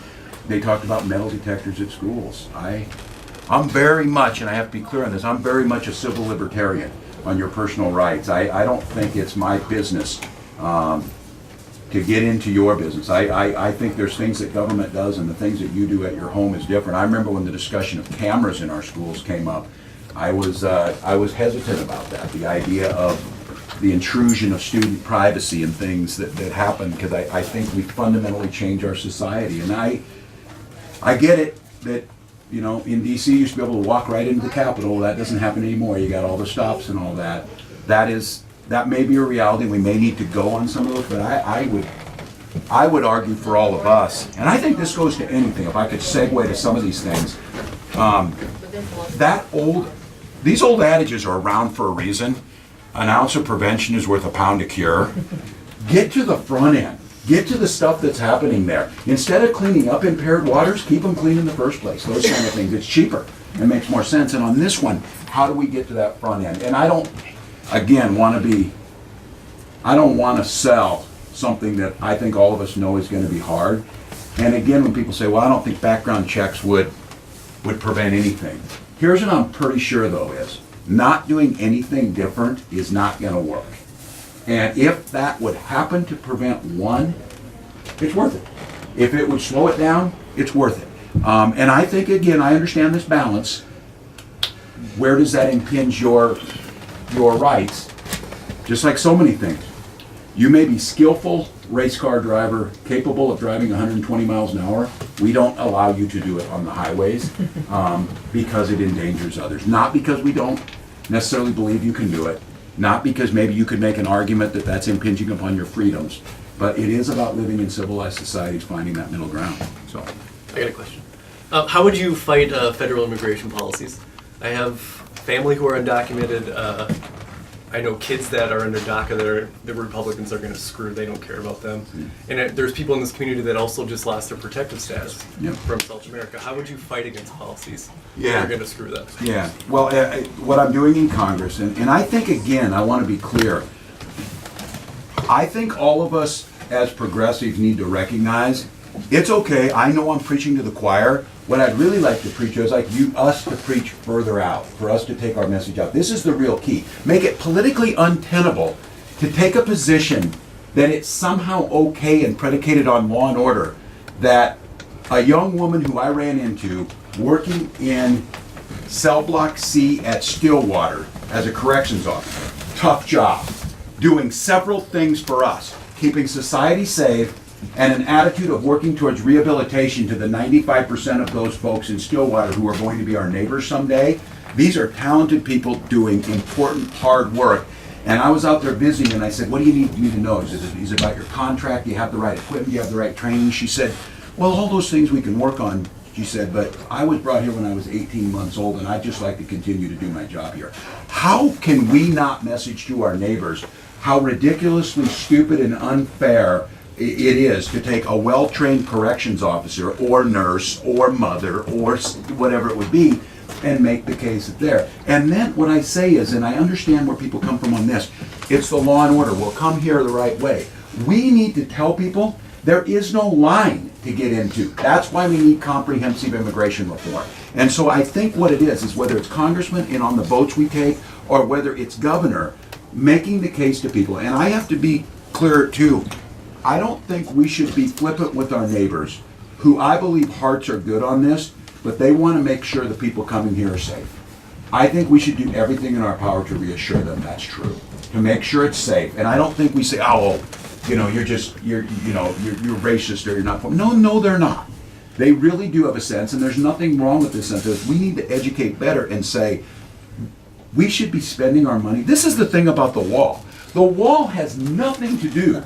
They talked about metal detectors at schools. I'm very much, and I have to be clear on this, I'm very much a civil libertarian on your personal rights. I don't think it's my business to get into your business. I think there's things that government does, and the things that you do at your home is different. I remember when the discussion of cameras in our schools came up, I was hesitant about that, the idea of the intrusion of student privacy and things that happen, because I think we fundamentally change our society. And I get it that, in DC you used to be able to walk right into the Capitol. That doesn't happen anymore. You got all the stops and all that. That may be a reality. We may need to go on some of those, but I would argue for all of us, and I think this goes to anything, if I could segue to some of these things. These old adages are around for a reason. An ounce of prevention is worth a pound of cure. Get to the front end. Get to the stuff that's happening there. Instead of cleaning up impaired waters, keep them clean in the first place. Those kind of things. It's cheaper and makes more sense. And on this one, how do we get to that front end? And I don't want to sell something that I think all of us know is going to be hard. And again, when people say, well, I don't think background checks would prevent anything. Here's what I'm pretty sure, though, is not doing anything different is not going to work. And if that would happen to prevent one, it's worth it. If it would slow it down, it's worth it. And I think, again, I understand this balance. Where does that impinge your rights? Just like so many things. You may be skillful race car driver, capable of driving 120 miles an hour. We don't allow you to do it on the highways because it endangers others. Not because we don't necessarily believe you can do it. Not because maybe you could make an argument that that's impinging upon your freedoms. But it is about living in civilized societies, finding that middle ground. So, I got a question. How would you fight federal immigration policies? I have family who are undocumented. I know kids that are under DACA that the Republicans are going to screw. They don't care about them. And there's people in this community that also just lost their protective status from South America. How would you fight against policies that are going to screw them? Yeah. Well, what I'm doing in Congress, and I think, again, I want to be clear, I think all of us as progressives need to recognize it's okay. I know I'm preaching to the choir. What I'd really like to preach is us to preach further out, for us to take our message out. This is the real key. Make it politically untenable to take a position that it's somehow okay and predicated on law and order, that a young woman who I ran into working in cell block C at Stillwater as a corrections officer, tough job, doing several things for us, keeping society safe, and an attitude of working towards rehabilitation to the 95% of those folks in Stillwater who are going to be our neighbors someday. These are talented people doing important, hard work. And I was out there visiting, and I said, what do you need me to know? He said, is it about your contract? Do you have the right equipment? Do you have the right training? She said, well, all those things we can work on, she said, but I was brought here when I was 18 months old, and I'd just like to continue to do my job here. How can we not message to our neighbors how ridiculously stupid and unfair it is to take a well-trained corrections officer or nurse or mother or whatever it would be and make the case there? And then what I say is, and I understand where people come from on this, it's the law and order. We'll come here the right way. We need to tell people there is no line to get into. That's why we need comprehensive immigration reform. And so I think what it is whether it's congressman and on the votes we take, or whether it's governor, making the case to people. And I have to be clear too, I don't think we should be flippant with our neighbors, who I believe hearts are good on this, but they want to make sure the people coming here are safe. I think we should do everything in our power to reassure them that's true, to make sure it's safe. And I don't think we say, oh, you're racist or you're not. No, they're not. They really do have a sense, and there's nothing wrong with this sense. We need to educate better and say, we should be spending our money. This is the thing about the wall. The wall has nothing to do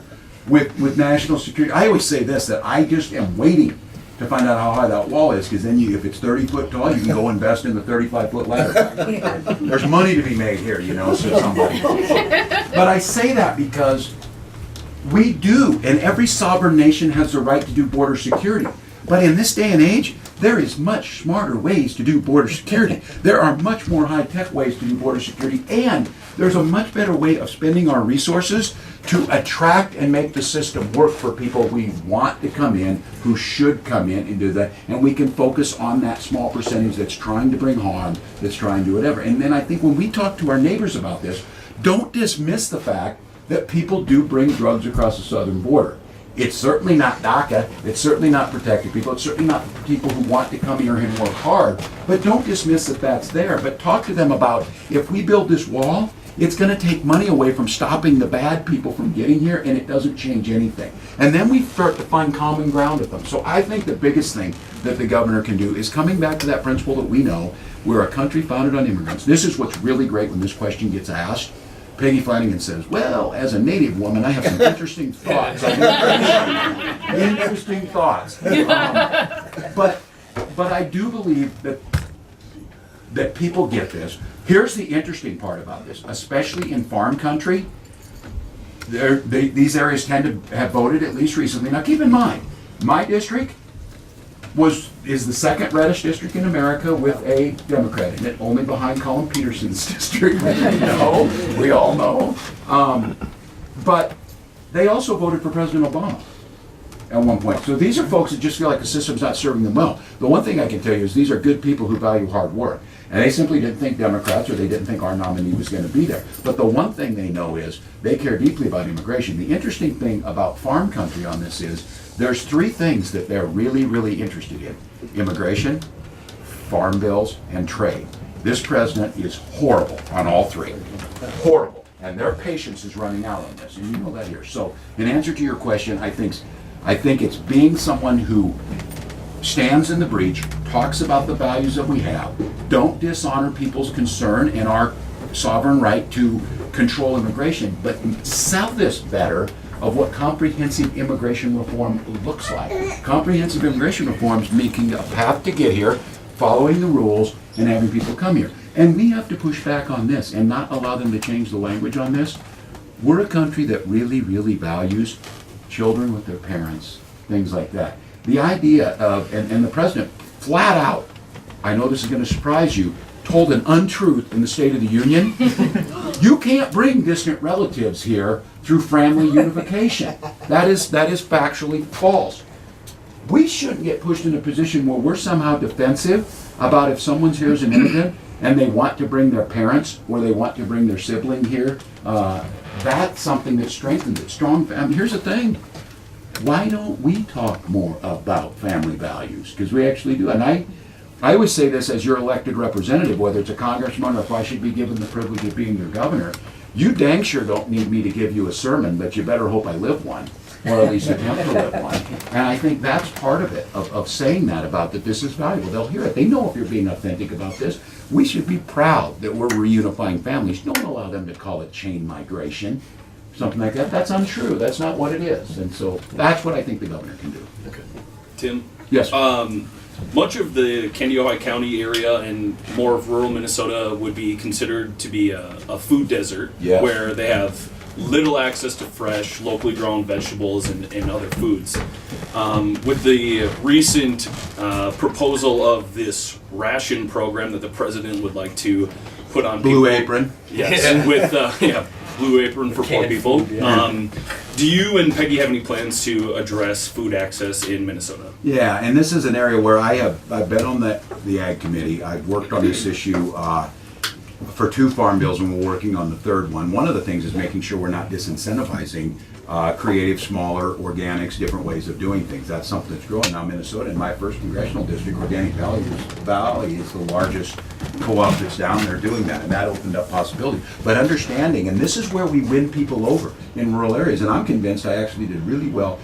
with national security. I always say this, that I just am waiting to find out how high that wall is, because then if it's 30 foot tall, you can go invest in the 35-foot ladder. There's money to be made here, so somebody. But I say that because we do, and every sovereign nation has the right to do border security. But in this day and age, there is much smarter ways to do border security. There are much more high-tech ways to do border security, and there's a much better way of spending our resources to attract and make the system work for people we want to come in, who should come in and do that, and we can focus on that small percentage that's trying to bring harm, that's trying to do whatever. And then I think when we talk to our neighbors about this, don't dismiss the fact that people do bring drugs across the southern border. It's certainly not DACA, it's certainly not protected people, it's certainly not people who want to come here and work hard, but don't dismiss that that's there. But talk to them about, if we build this wall, it's going to take money away from stopping the bad people from getting here, and it doesn't change anything. And then we start to find common ground with them. So I think the biggest thing that the governor can do is coming back to that principle that we know, we're a country founded on immigrants. This is what's really great when this question gets asked. Peggy Flanagan says, well, as a Native woman, I have some interesting thoughts. Interesting thoughts. But I do believe that people get this. Here's the interesting part about this, especially in farm country. These areas tend to have voted, at least recently. Now keep in mind, my district is the second reddest district in America with a Democrat in it, only behind Colin Peterson's district. We all know. But they also voted for President Obama at one point. So these are folks that just feel like the system's not serving them well. The one thing I can tell you is these are good people who value hard work. And they simply didn't think Democrats, or they didn't think our nominee was going to be there. But the one thing they know is they care deeply about immigration. The interesting thing about farm country on this is there's three things that they're really, really interested in: immigration, farm bills, and trade. This president is horrible on all three. Horrible. And their patience is running out on this, and you know that here. So in answer to your question, I think it's being someone who stands in the breach, talks about the values that we have, don't dishonor people's concern and our sovereign right to control immigration, but sell this better of what comprehensive immigration reform looks like. Comprehensive immigration reform is making a path to get here, following the rules, and having people come here. And we have to push back on this and not allow them to change the language on this. We're a country that really, really values children with their parents, things like that. The idea of, and the president flat out, I know this is going to surprise you, told an untruth in the State of the Union. You can't bring distant relatives here through family unification. That is factually false. We shouldn't get pushed in a position where we're somehow defensive about if someone's here as an immigrant and they want to bring their parents or they want to bring their sibling here. That's something that strengthens it. Strong family. Here's the thing. Why don't we talk more about family values? Because we actually do. And I always say this as your elected representative, whether it's a congressman or if I should be given the privilege of being your governor, you dang sure don't need me to give you a sermon, but you better hope I live one, or at least attempt to live one. And I think that's part of it, of saying that about that this is valuable. They'll hear it. They know if you're being authentic about this. We should be proud that we're reunifying families. Don't allow them to call it chain migration, something like that. That's untrue. That's not what it is. And so that's what I think the governor can do. Okay. Tim? Yes. Much of the Kandiyohi County area and more of rural Minnesota would be considered to be a food desert, Yes. where they have little access to fresh, locally grown vegetables and other foods. With the recent proposal of this ration program that the president would like to put on Blue people, Apron. yes, with Blue Apron for poor people. Yeah. Do you and Peggy have any plans to address food access in Minnesota? Yeah, and this is an area where I've been on the Ag Committee. I've worked on this issue for 2 farm bills, and we're working on the 3rd one. One of the things is making sure we're not disincentivizing creative, smaller, organics, different ways of doing things. That's something that's growing now. Minnesota, in my 1st congressional district, Organic Valley is the largest co-op that's down there doing that, and that opened up possibility. But understanding, and this is where we win people over in rural areas, and I'm convinced I actually did really well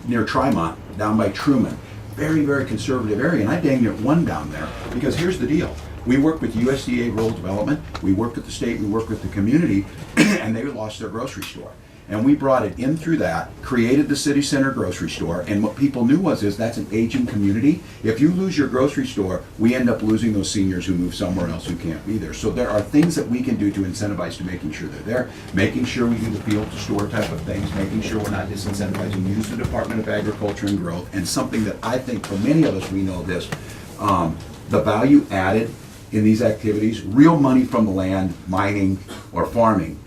near Trimont, down by Truman. Very, very conservative area, and I dang near won down there, because here's the deal. We work with USDA Rural Development, we work with the state, we work with the community, and they lost their grocery store. And we brought it in through that, created the city center grocery store, and what people knew is that's an aging community. If you lose your grocery store, we end up losing those seniors who move somewhere else who can't be there. So there are things that we can do to incentivize to making sure they're there, making sure we do the field to store type of things, making sure we're not disincentivizing, use the Department of Agriculture and Growth, and something that I think for many of us, we know this, the value added in these activities, real money from the land, mining or farming.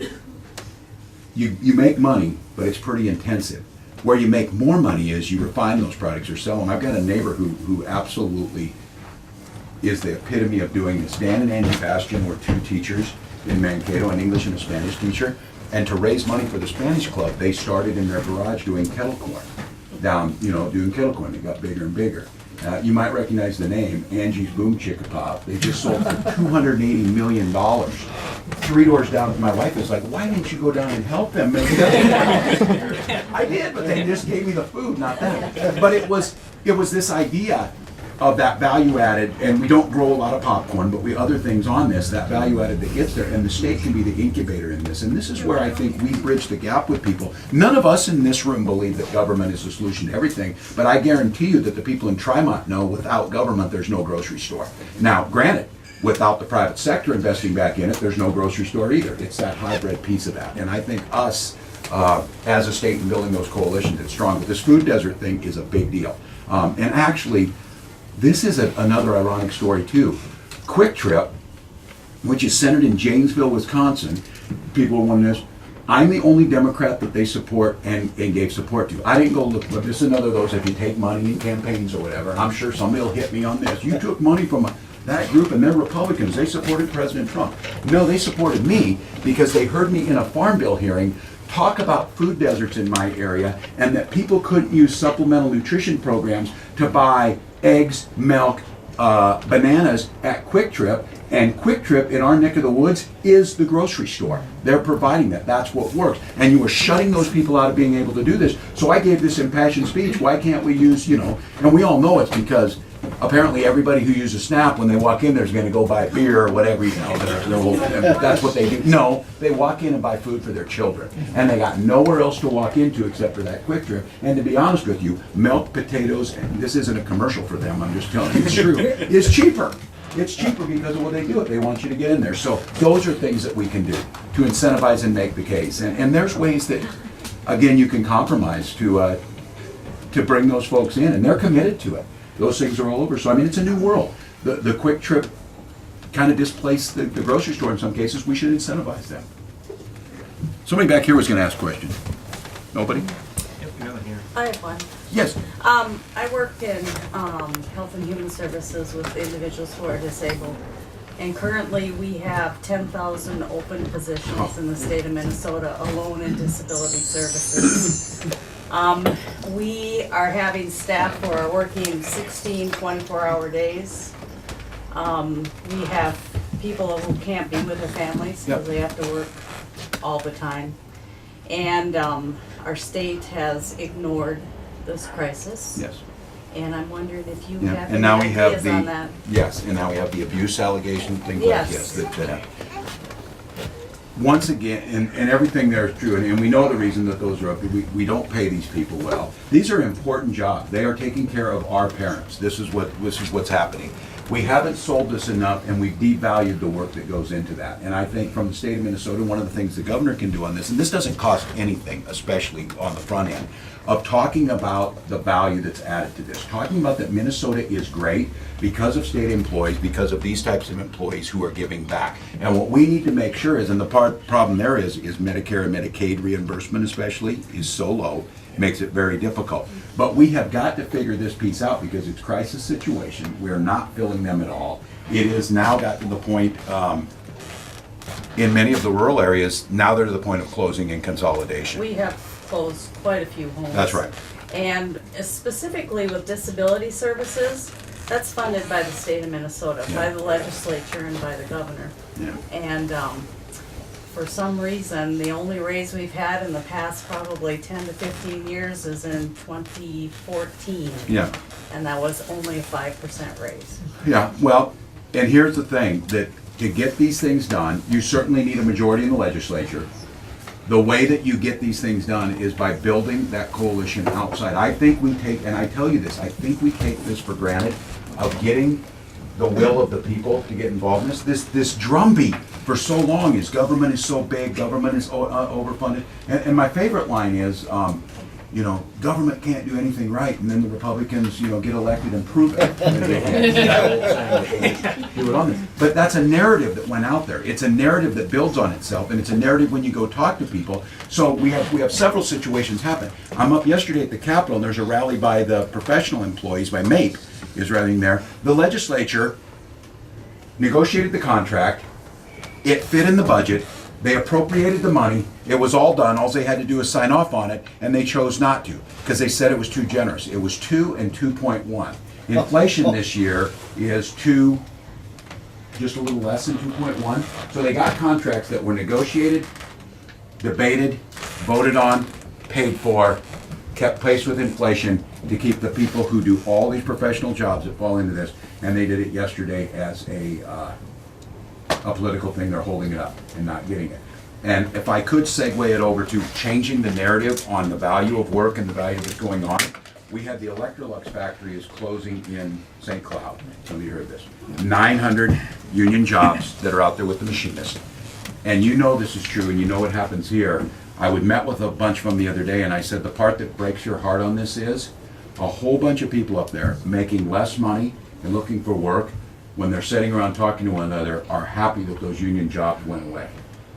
You make money, but it's pretty intensive. Where you make more money is you refine those products or sell them. I've got a neighbor who absolutely is the epitome of doing this. Dan and Angie Bastian were 2 teachers in Mankato, an English and a Spanish teacher. And to raise money for the Spanish club, they started in their garage doing kettle corn. Doing kettle corn. They got bigger and bigger. You might recognize the name, Angie's Boom Chicka Pop. They just sold for $280 million. 3 doors down, my wife was like, why didn't you go down and help them? I did, but they just gave me the food, not them. But it was this idea of that value added, and we don't grow a lot of popcorn, but we other things on this, that value added that gets there, and the state can be the incubator in this. And this is where I think we bridge the gap with people. None of us in this room believe that government is the solution to everything, but I guarantee you that the people in Trimont know without government there's no grocery store. Now, granted, without the private sector investing back in it, there's no grocery store either. It's that hybrid piece of that. And I think us, as a state, in building those coalitions, it's strong. But this food desert thing is a big deal. And actually, this is another ironic story too. Quick Trip, which is centered in Janesville, Wisconsin. People are wondering this. I'm the only Democrat that they support and gave support to. I didn't go look, but this is another of those, if you take money in campaigns or whatever, and I'm sure somebody will hit me on this. You took money from that group and they're Republicans. They supported President Trump. No, they supported me because they heard me in a farm bill hearing talk about food deserts in my area and that people couldn't use supplemental nutrition programs to buy eggs, milk, bananas at Quick Trip, and Quick Trip in our neck of the woods is the grocery store. They're providing that. That's what works. And you were shutting those people out of being able to do this. So I gave this impassioned speech. Why can't we use, and we all know it's because apparently everybody who uses SNAP, when they walk in, there's going to go buy beer or whatever, that's what they do. No, they walk in and buy food for their children. And they got nowhere else to walk into except for that Quick Trip. And to be honest with you, milk, potatoes, and this isn't a commercial for them, I'm just telling you it's true, is cheaper. It's cheaper because of what they do. They want you to get in there. So those are things that we can do to incentivize and make the case. And there's ways that, again, you can compromise to bring those folks in, and they're committed to it. Those things are all over. So I mean, it's a new world. The quick trip kind of displaced the grocery store in some cases. We should incentivize them. Somebody back here was going to ask a question. Nobody? I have one. Yes. I work in Health and Human Services with individuals who are disabled. And currently we have 10,000 open positions in the state of Minnesota alone in disability services. We are having staff who are working 16, 24-hour days. We have people who can't be with their families because they have to work all the time. And our state has ignored this crisis. Yes. And I'm wondering if you Yeah. have And any now we have ideas the on that. yes, and now we have the abuse allegation, things Yes. like this. Once again, and everything there is true, and we know the reason that those are up. We don't pay these people well. These are important jobs. They are taking care of our parents. This is what's happening. We haven't sold this enough, and we've devalued the work that goes into that. And I think from the state of Minnesota, one of the things the governor can do on this, and this doesn't cost anything, especially on the front end, of talking about the value that's added to this. Talking about that Minnesota is great because of state employees, because of these types of employees who are giving back. And what we need to make sure is, and the problem there is Medicare and Medicaid reimbursement especially is so low, makes it very difficult. But we have got to figure this piece out because it's a crisis situation. We're not filling them at all. It has now got to the point, in many of the rural areas, now they're to the point of closing and consolidation. We have closed quite a few homes. That's right. And specifically with disability services, that's funded by the state of Minnesota, by the legislature and by the governor. Yeah. And for some reason, the only raise we've had in the past probably 10 to 15 years is in 2014. Yeah. And that was only a 5% raise. Yeah, well, and here's the thing, that to get these things done, you certainly need a majority in the legislature. The way that you get these things done is by building that coalition outside. I think we take, and I tell you this, I think we take this for granted, of getting the will of the people to get involved in this. This drumbeat for so long is government is so big, government is overfunded. And my favorite line is, government can't do anything right, and then the Republicans, get elected and prove it. Do it on this. But that's a narrative that went out there. It's a narrative that builds on itself, and it's a narrative when you go talk to people. So we have several situations happen. I'm up yesterday at the Capitol, and there's a rally by the professional employees, by MAPE is rallying there. The legislature negotiated the contract. It fit in the budget. They appropriated the money. It was all done. All they had to do was sign off on it, and they chose not to because they said it was too generous. It was 2 and 2.1. Inflation this year is just a little less than 2.1. So they got contracts that were negotiated, debated, voted on, paid for, kept pace with inflation to keep the people who do all these professional jobs that fall into this. And they did it yesterday as a political thing. They're holding it up and not getting it. And if I could segue it over to changing the narrative on the value of work and the value that's going on, we had the Electrolux factory is closing in St. Cloud. Some of you heard this. 900 union jobs that are out there with the machinists. And you know this is true, and you know what happens here. I met with a bunch of them the other day, and I said the part that breaks your heart on this is a whole bunch of people up there making less money and looking for work, when they're sitting around talking to one another, are happy that those union jobs went away.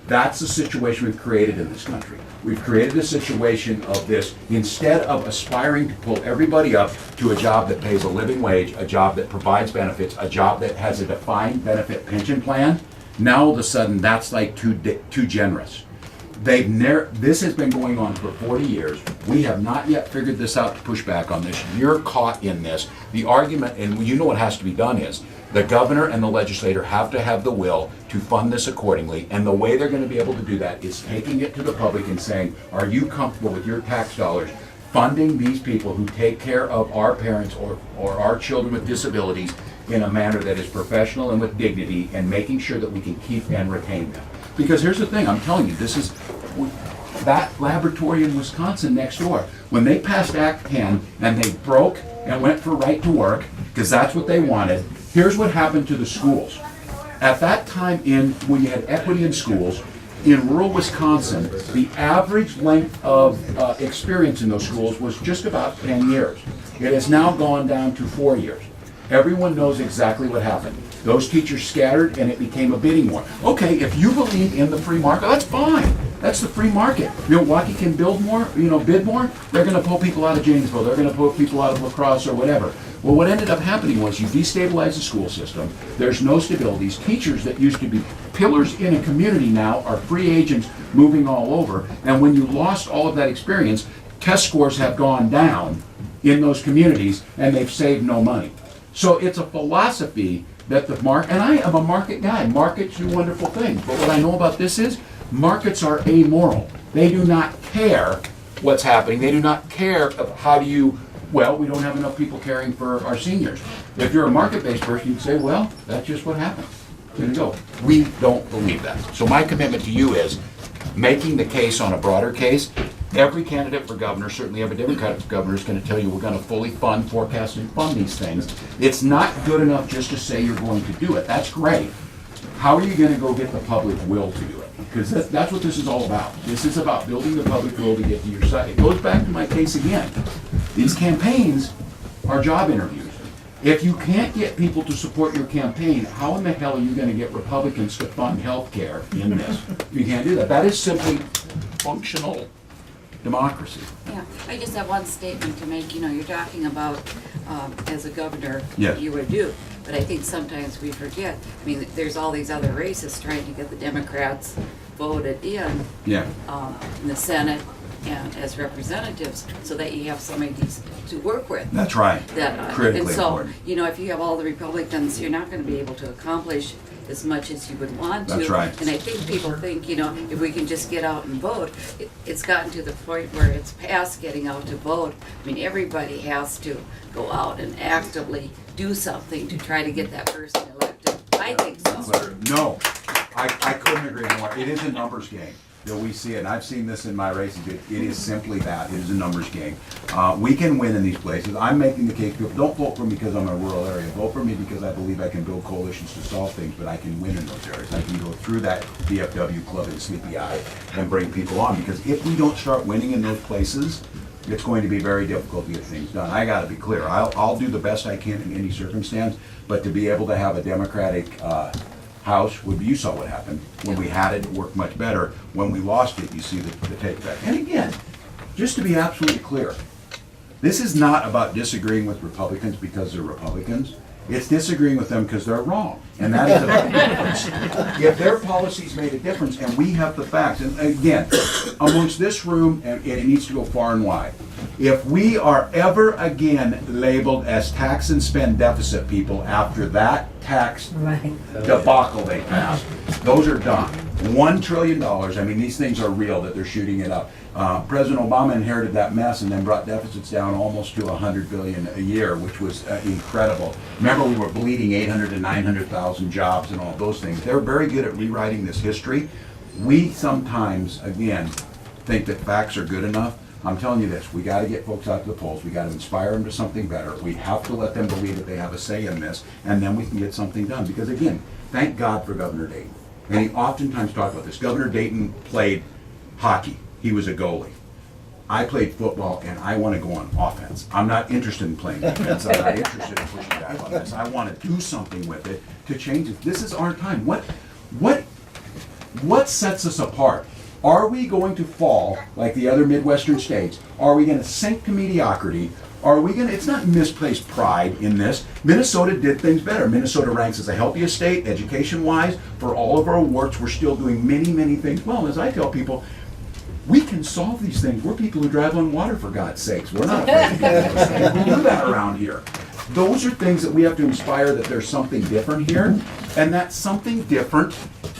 That's the situation we've created in this country. We've created a situation of this, instead of aspiring to pull everybody up to a job that pays a living wage, a job that provides benefits, a job that has a defined benefit pension plan, now all of a sudden that's like too generous. This has been going on for 40 years. We have not yet figured this out to push back on this. You're caught in this. The argument, and you know what has to be done is, the governor and the legislator have to have the will to fund this accordingly, and the way they're going to be able to do that is taking it to the public and saying, are you comfortable with your tax dollars funding these people who take care of our parents or our children with disabilities in a manner that is professional and with dignity, and making sure that we can keep and retain them? Because here's the thing, I'm telling you, this is that laboratory in Wisconsin next door. When they passed Act 10 and they broke and went for right to work, because that's what they wanted, Here's what happened to the schools. At that time when you had equity in schools, in rural Wisconsin, the average length of experience in those schools was just about 10 years. It has now gone down to 4 years. Everyone knows exactly what happened. Those teachers scattered and it became a bidding war. Okay, if you believe in the free market, that's fine. That's the free market. Milwaukee can build more, bid more. They're going to pull people out of Janesville. They're going to pull people out of La Crosse or whatever. Well, what ended up happening was you destabilize the school system. There's no stability. These teachers that used to be pillars in a community now are free agents moving all over. And when you lost all of that experience, test scores have gone down in those communities and they've saved no money. So it's a philosophy that the market, and I am a market guy. Markets do wonderful things. But what I know about this is markets are amoral. They do not care what's happening. They do not care of how do you, well, we don't have enough people caring for our seniors. If you're a market-based person, you'd say, well, that's just what happened. There you go. We don't believe that. So my commitment to you is making the case on a broader case. Every candidate for governor, certainly every Democratic for governor, is going to tell you we're going to fully fund, forecast, and fund these things. It's not good enough just to say you're going to do it. That's great. How are you going to go get the public will to do it? Because that's what this is all about. This is about building the public will to get to your side. It goes back to my case again. These campaigns are job interviews. If you can't get people to support your campaign, how in the hell are you going to get Republicans to fund health care in this? You can't do that. That is simply functional democracy. Yeah, I just have one statement to make. You're talking about as a governor, Yes. what you would do. But I think sometimes we forget. I mean, there's all these other races trying to get the Democrats voted in the Senate and as representatives, so that you have somebody to work with. That's right. Critically and so, important. If you have all the Republicans, you're not going to be able to accomplish as much as you would want to. That's right. And I think people think, if we can just get out and vote, it's gotten to the point where it's past getting out to vote. I mean, everybody has to go out and actively do something to try to get that person elected. I think so. No, I couldn't agree more. It is a numbers game. We see it, and I've seen this in my races. It is simply that. It is a numbers game. We can win in these places. I'm making the case. People don't vote for me because I'm in a rural area. Vote for me because I believe I can build coalitions to solve things, but I can win in those areas. I can go through that VFW club in Sleepy Eye and bring people on, because if we don't start winning in those places, it's going to be very difficult to get things done. I got to be clear. I'll do the best I can in any circumstance, but to be able to have a Democratic House, you saw what happened. When we had it, it worked much better. When we lost it, you see the take back. And again, just to be absolutely clear, this is not about disagreeing with Republicans because they're Republicans. It's disagreeing with them because they're wrong. And that is a big difference. If their policies made a difference and we have the facts, and again, amongst this room, and it needs to go far and wide, if we are ever again labeled as tax and spend deficit people after that tax debacle they passed, those are done. $1 trillion, I mean, these things are real that they're shooting it up. President Obama inherited that mess and then brought deficits down almost to $100 billion a year, which was incredible. Remember, we were bleeding 800 to 900,000 jobs and all those things. They're very good at rewriting this history. We sometimes, again, think that facts are good enough. I'm telling you this, we got to get folks out to the polls. We got to inspire them to something better. We have to let them believe that they have a say in this, and then we can get something done. Because again, thank God for Governor Dayton. And he oftentimes talked about this. Governor Dayton played hockey. He was a goalie. I played football, and I want to go on offense. I'm not interested in playing defense. I'm not interested in pushing back on this. I want to do something with it to change it. This is our time. What sets us apart? Are we going to fall like the other Midwestern states? Are we going to sink to mediocrity? Are we going to, it's not misplaced pride in this. Minnesota did things better. Minnesota ranks as the healthiest state, education-wise. For all of our awards, we're still doing many, many things well. As I tell people, we can solve these things. We're people who drive on water, for God's sakes. We're not afraid to get those things. We do that around here. Those are things that we have to inspire, that there's something different here. And that something different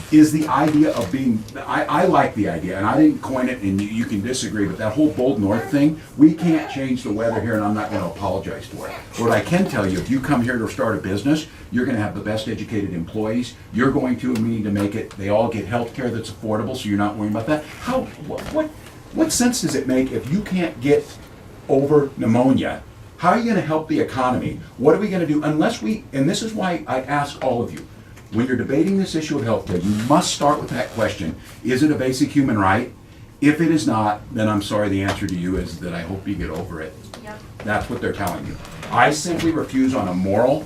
is the idea of being, I like the idea, and I didn't coin it, and you can disagree, but that whole Bold North thing, we can't change the weather here, and I'm not going to apologize for it. What I can tell you, if you come here to start a business, you're going to have the best educated employees. You're going to, and we need to make it, they all get health care that's affordable, so you're not worrying about that. What sense does it make if you can't get over pneumonia How are you gonna help the economy? What are we gonna do unless we, and this is why I ask all of you, when you're debating this issue of healthcare, you must start with that question. Is it a basic human right? If it is not, then I'm sorry, the answer to you is that I hope you get over it. Yep. That's what they're telling you. I simply refuse on a moral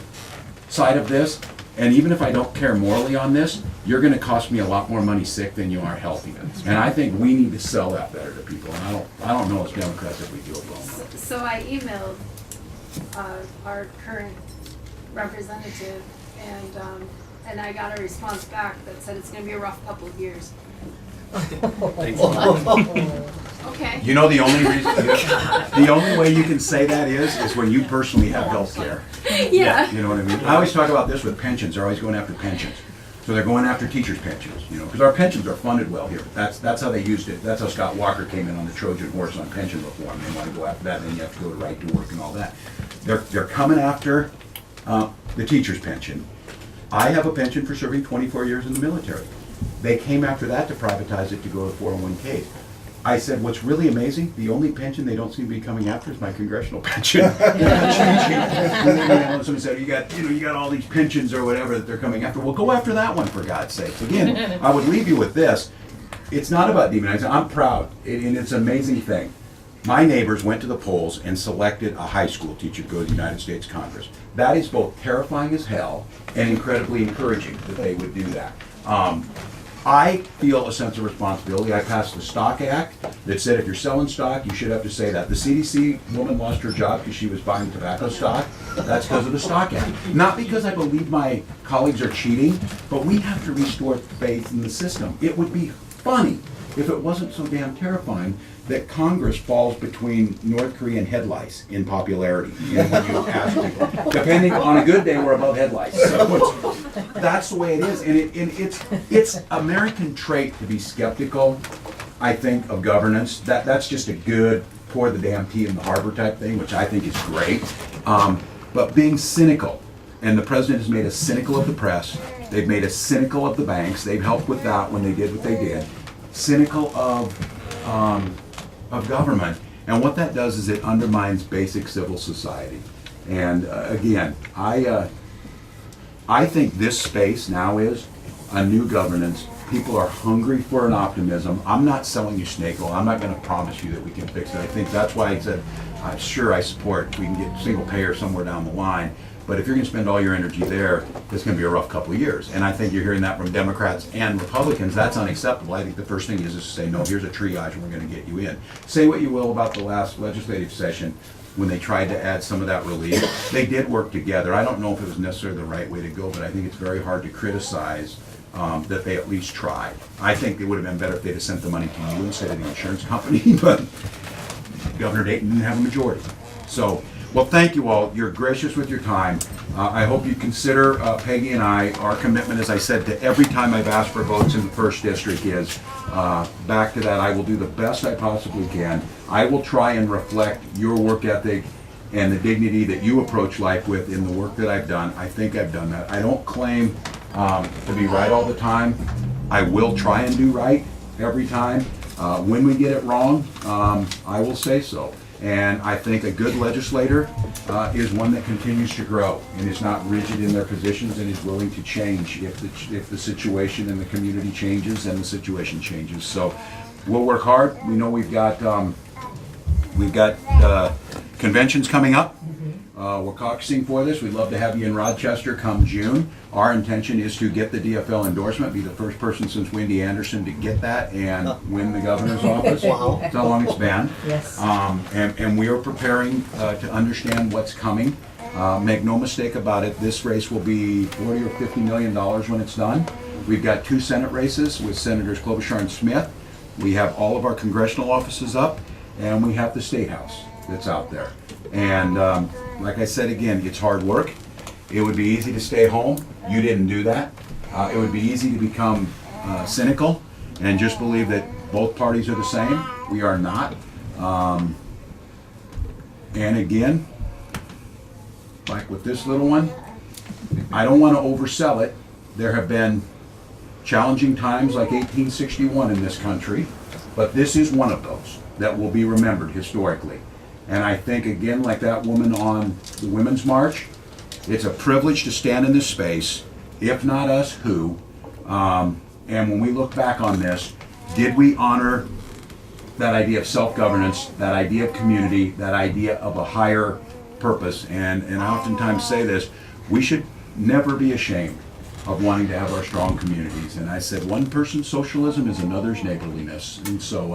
side of this, and even if I don't care morally on this, you're gonna cost me a lot more money sick than you are healthy. And I think we need to sell that better to people, and I don't know as Democrats if we do it well. So I emailed our current representative, and I got a response back that said it's gonna be a rough couple of years. Okay. You know, the only reason, the only way you can say that is when you personally have health care. Yeah. You know what I mean? I always talk about this with pensions. They're always going after pensions. So they're going after teachers' pensions, you know, because our pensions are funded well here. That's how they used it. That's how Scott Walker came in on the Trojan horse on pension reform. They want to go after that, and then you have to go to right to work and all that. They're coming after the teacher's pension. I have a pension for serving 24 years in the military. They came after that to privatize it to go to 401ks. I said, what's really amazing, the only pension they don't seem to be coming after is my congressional pension. Somebody said, you got all these pensions or whatever that they're coming after. Well, go after that one, for God's sakes. Again, I would leave you with this. It's not about demonizing. I'm proud, and it's an amazing thing. My neighbors went to the polls and selected a high school teacher to go to the United States Congress. That is both terrifying as hell and incredibly encouraging that they would do that. I feel a sense of responsibility. I passed the Stock Act that said if you're selling stock, you should have to say that. The CDC woman lost her job because she was buying tobacco stock. That's because of the Stock Act. Not because I believe my colleagues are cheating, but we have to restore faith in the system. It would be funny if it wasn't so damn terrifying that Congress falls between North Korean head lice in popularity. You know, when you ask people. Depending on a good day, we're above head lice. So that's the way it is, and it's American trait to be skeptical. I think of governance. That's just a good pour the damn tea in the harbor type thing, which I think is great. But being cynical, and the president has made us cynical of the press. They've made us cynical of the banks. They've helped with that when they did what they did. Cynical of government, and what that does is it undermines basic civil society. And again, I think this space now is a new governance. People are hungry for an optimism. I'm not selling you snake oil. I'm not going to promise you that we can fix it. I think that's why I said, sure, I support we can get single payer somewhere down the line. But if you're going to spend all your energy there, it's going to be a rough couple of years. And I think you're hearing that from Democrats and Republicans. That's unacceptable. I think the first thing is to say, no, here's a triage and we're going to get you in. Say what you will about the last legislative session when they tried to add some of that relief. They did work together. I don't know if it was necessarily the right way to go, but I think it's very hard to criticize that they at least tried. I think it would have been better if they'd have sent the money to you instead of the insurance company, but Governor Dayton didn't have a majority. So, well, thank you all. You're gracious with your time. I hope you consider Peggy and I, our commitment, as I said, to every time I've asked for votes in the first district is, back to that, I will do the best I possibly can. I will try and reflect your work ethic and the dignity that you approach life with in the work that I've done. I think I've done that. I don't claim to be right all the time. I will try and do right every time. When we get it wrong, I will say so. And I think a good legislator is one that continues to grow and is not rigid in their positions and is willing to change if the situation in the community changes and the situation changes. So we'll work hard. We know we've got conventions coming up. We're caucusing for this. We'd love to have you in Rochester come June. Our intention is to get the DFL endorsement, be the first person since Wendy Anderson to get that and win the governor's office. Wow. That's how long it's been. Yes. And we are preparing to understand what's coming. Make no mistake about it, this race will be $40 or $50 million when it's done. We've got 2 Senate races with Senators Klobuchar and Smith. We have all of our congressional offices up, and we have the State House that's out there. And like I said again, it's hard work. It would be easy to stay home. You didn't do that. It would be easy to become cynical and just believe that both parties are the same. We are not. And again, like with this little one, I don't want to oversell it. There have been challenging times like 1861 in this country, but this is one of those that will be remembered historically. And I think, again, like that woman on the Women's March, it's a privilege to stand in this space. If not us, who? And when we look back on this, did we honor that idea of self-governance, that idea of community, that idea of a higher purpose? And I oftentimes say this, we should never be ashamed of wanting to have our strong communities. And I said, one person's socialism is another's neighborliness. And so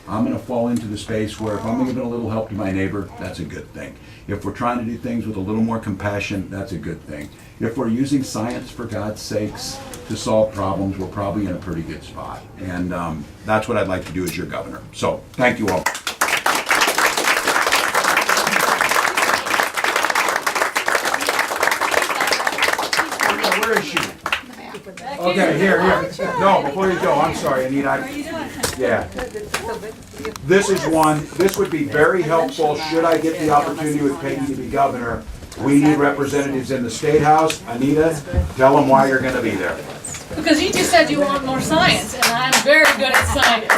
I'm going to fall into the space where if I'm giving a little help to my neighbor, that's a good thing. If we're trying to do things with a little more compassion, that's a good thing. If we're using science, for God's sakes, to solve problems, we're probably in a pretty good spot. And that's what I'd like to do as your governor. So, thank you all. Where is she? Okay, here. No, before you go, I'm sorry, Anita. Yeah. This is one, this would be very helpful should I get the opportunity with Peggy to be governor. We need representatives in the State House. Anita, tell them why you're going to be there. Because you just said you want more science, and I'm very good at science.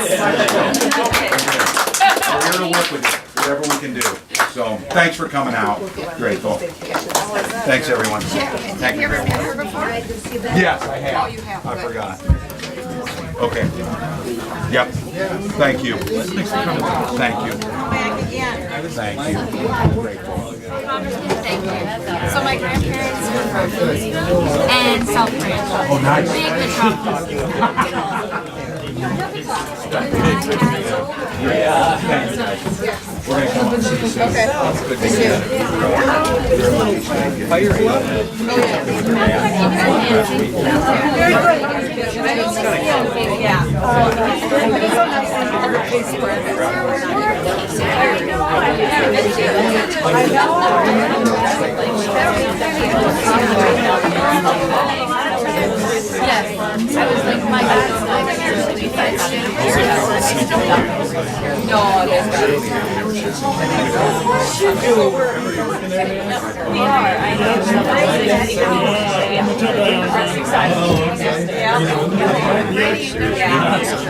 We're here to work with you, whatever we can do. So, thanks for coming out. Grateful. Thanks, everyone. Thank you very much. Yes, I have. Oh, you have. I forgot. Okay. Yep. Thank you. Thank you. Come back again. Thank you. Grateful. Thank you. So my grandparents were from Louisiana and South France. Oh, nice. Big We're going to come up and see you soon. Okay. Good to see you. We are. I know.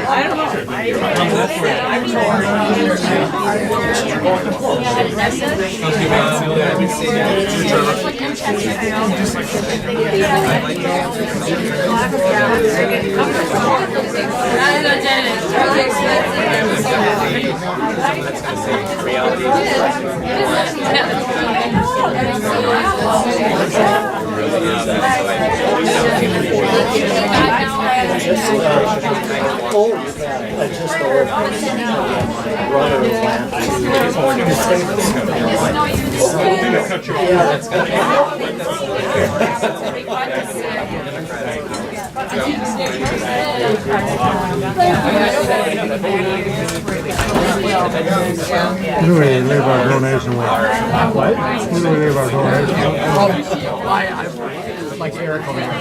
I don't know. Who do we leave our donation with? What? Who do we leave our donation with? Like Eric over here.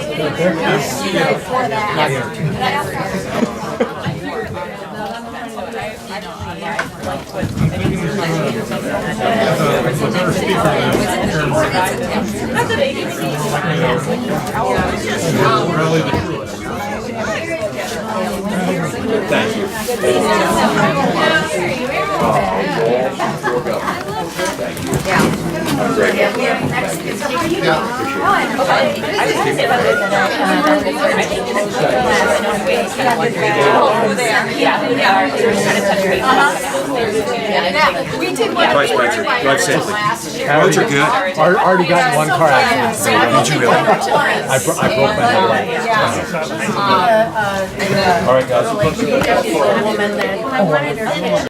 Thank you. I'm grateful. We did one Vice President, drive safely. Roads are good. Already got in one car accident. Did you really? I broke my leg. All right, guys.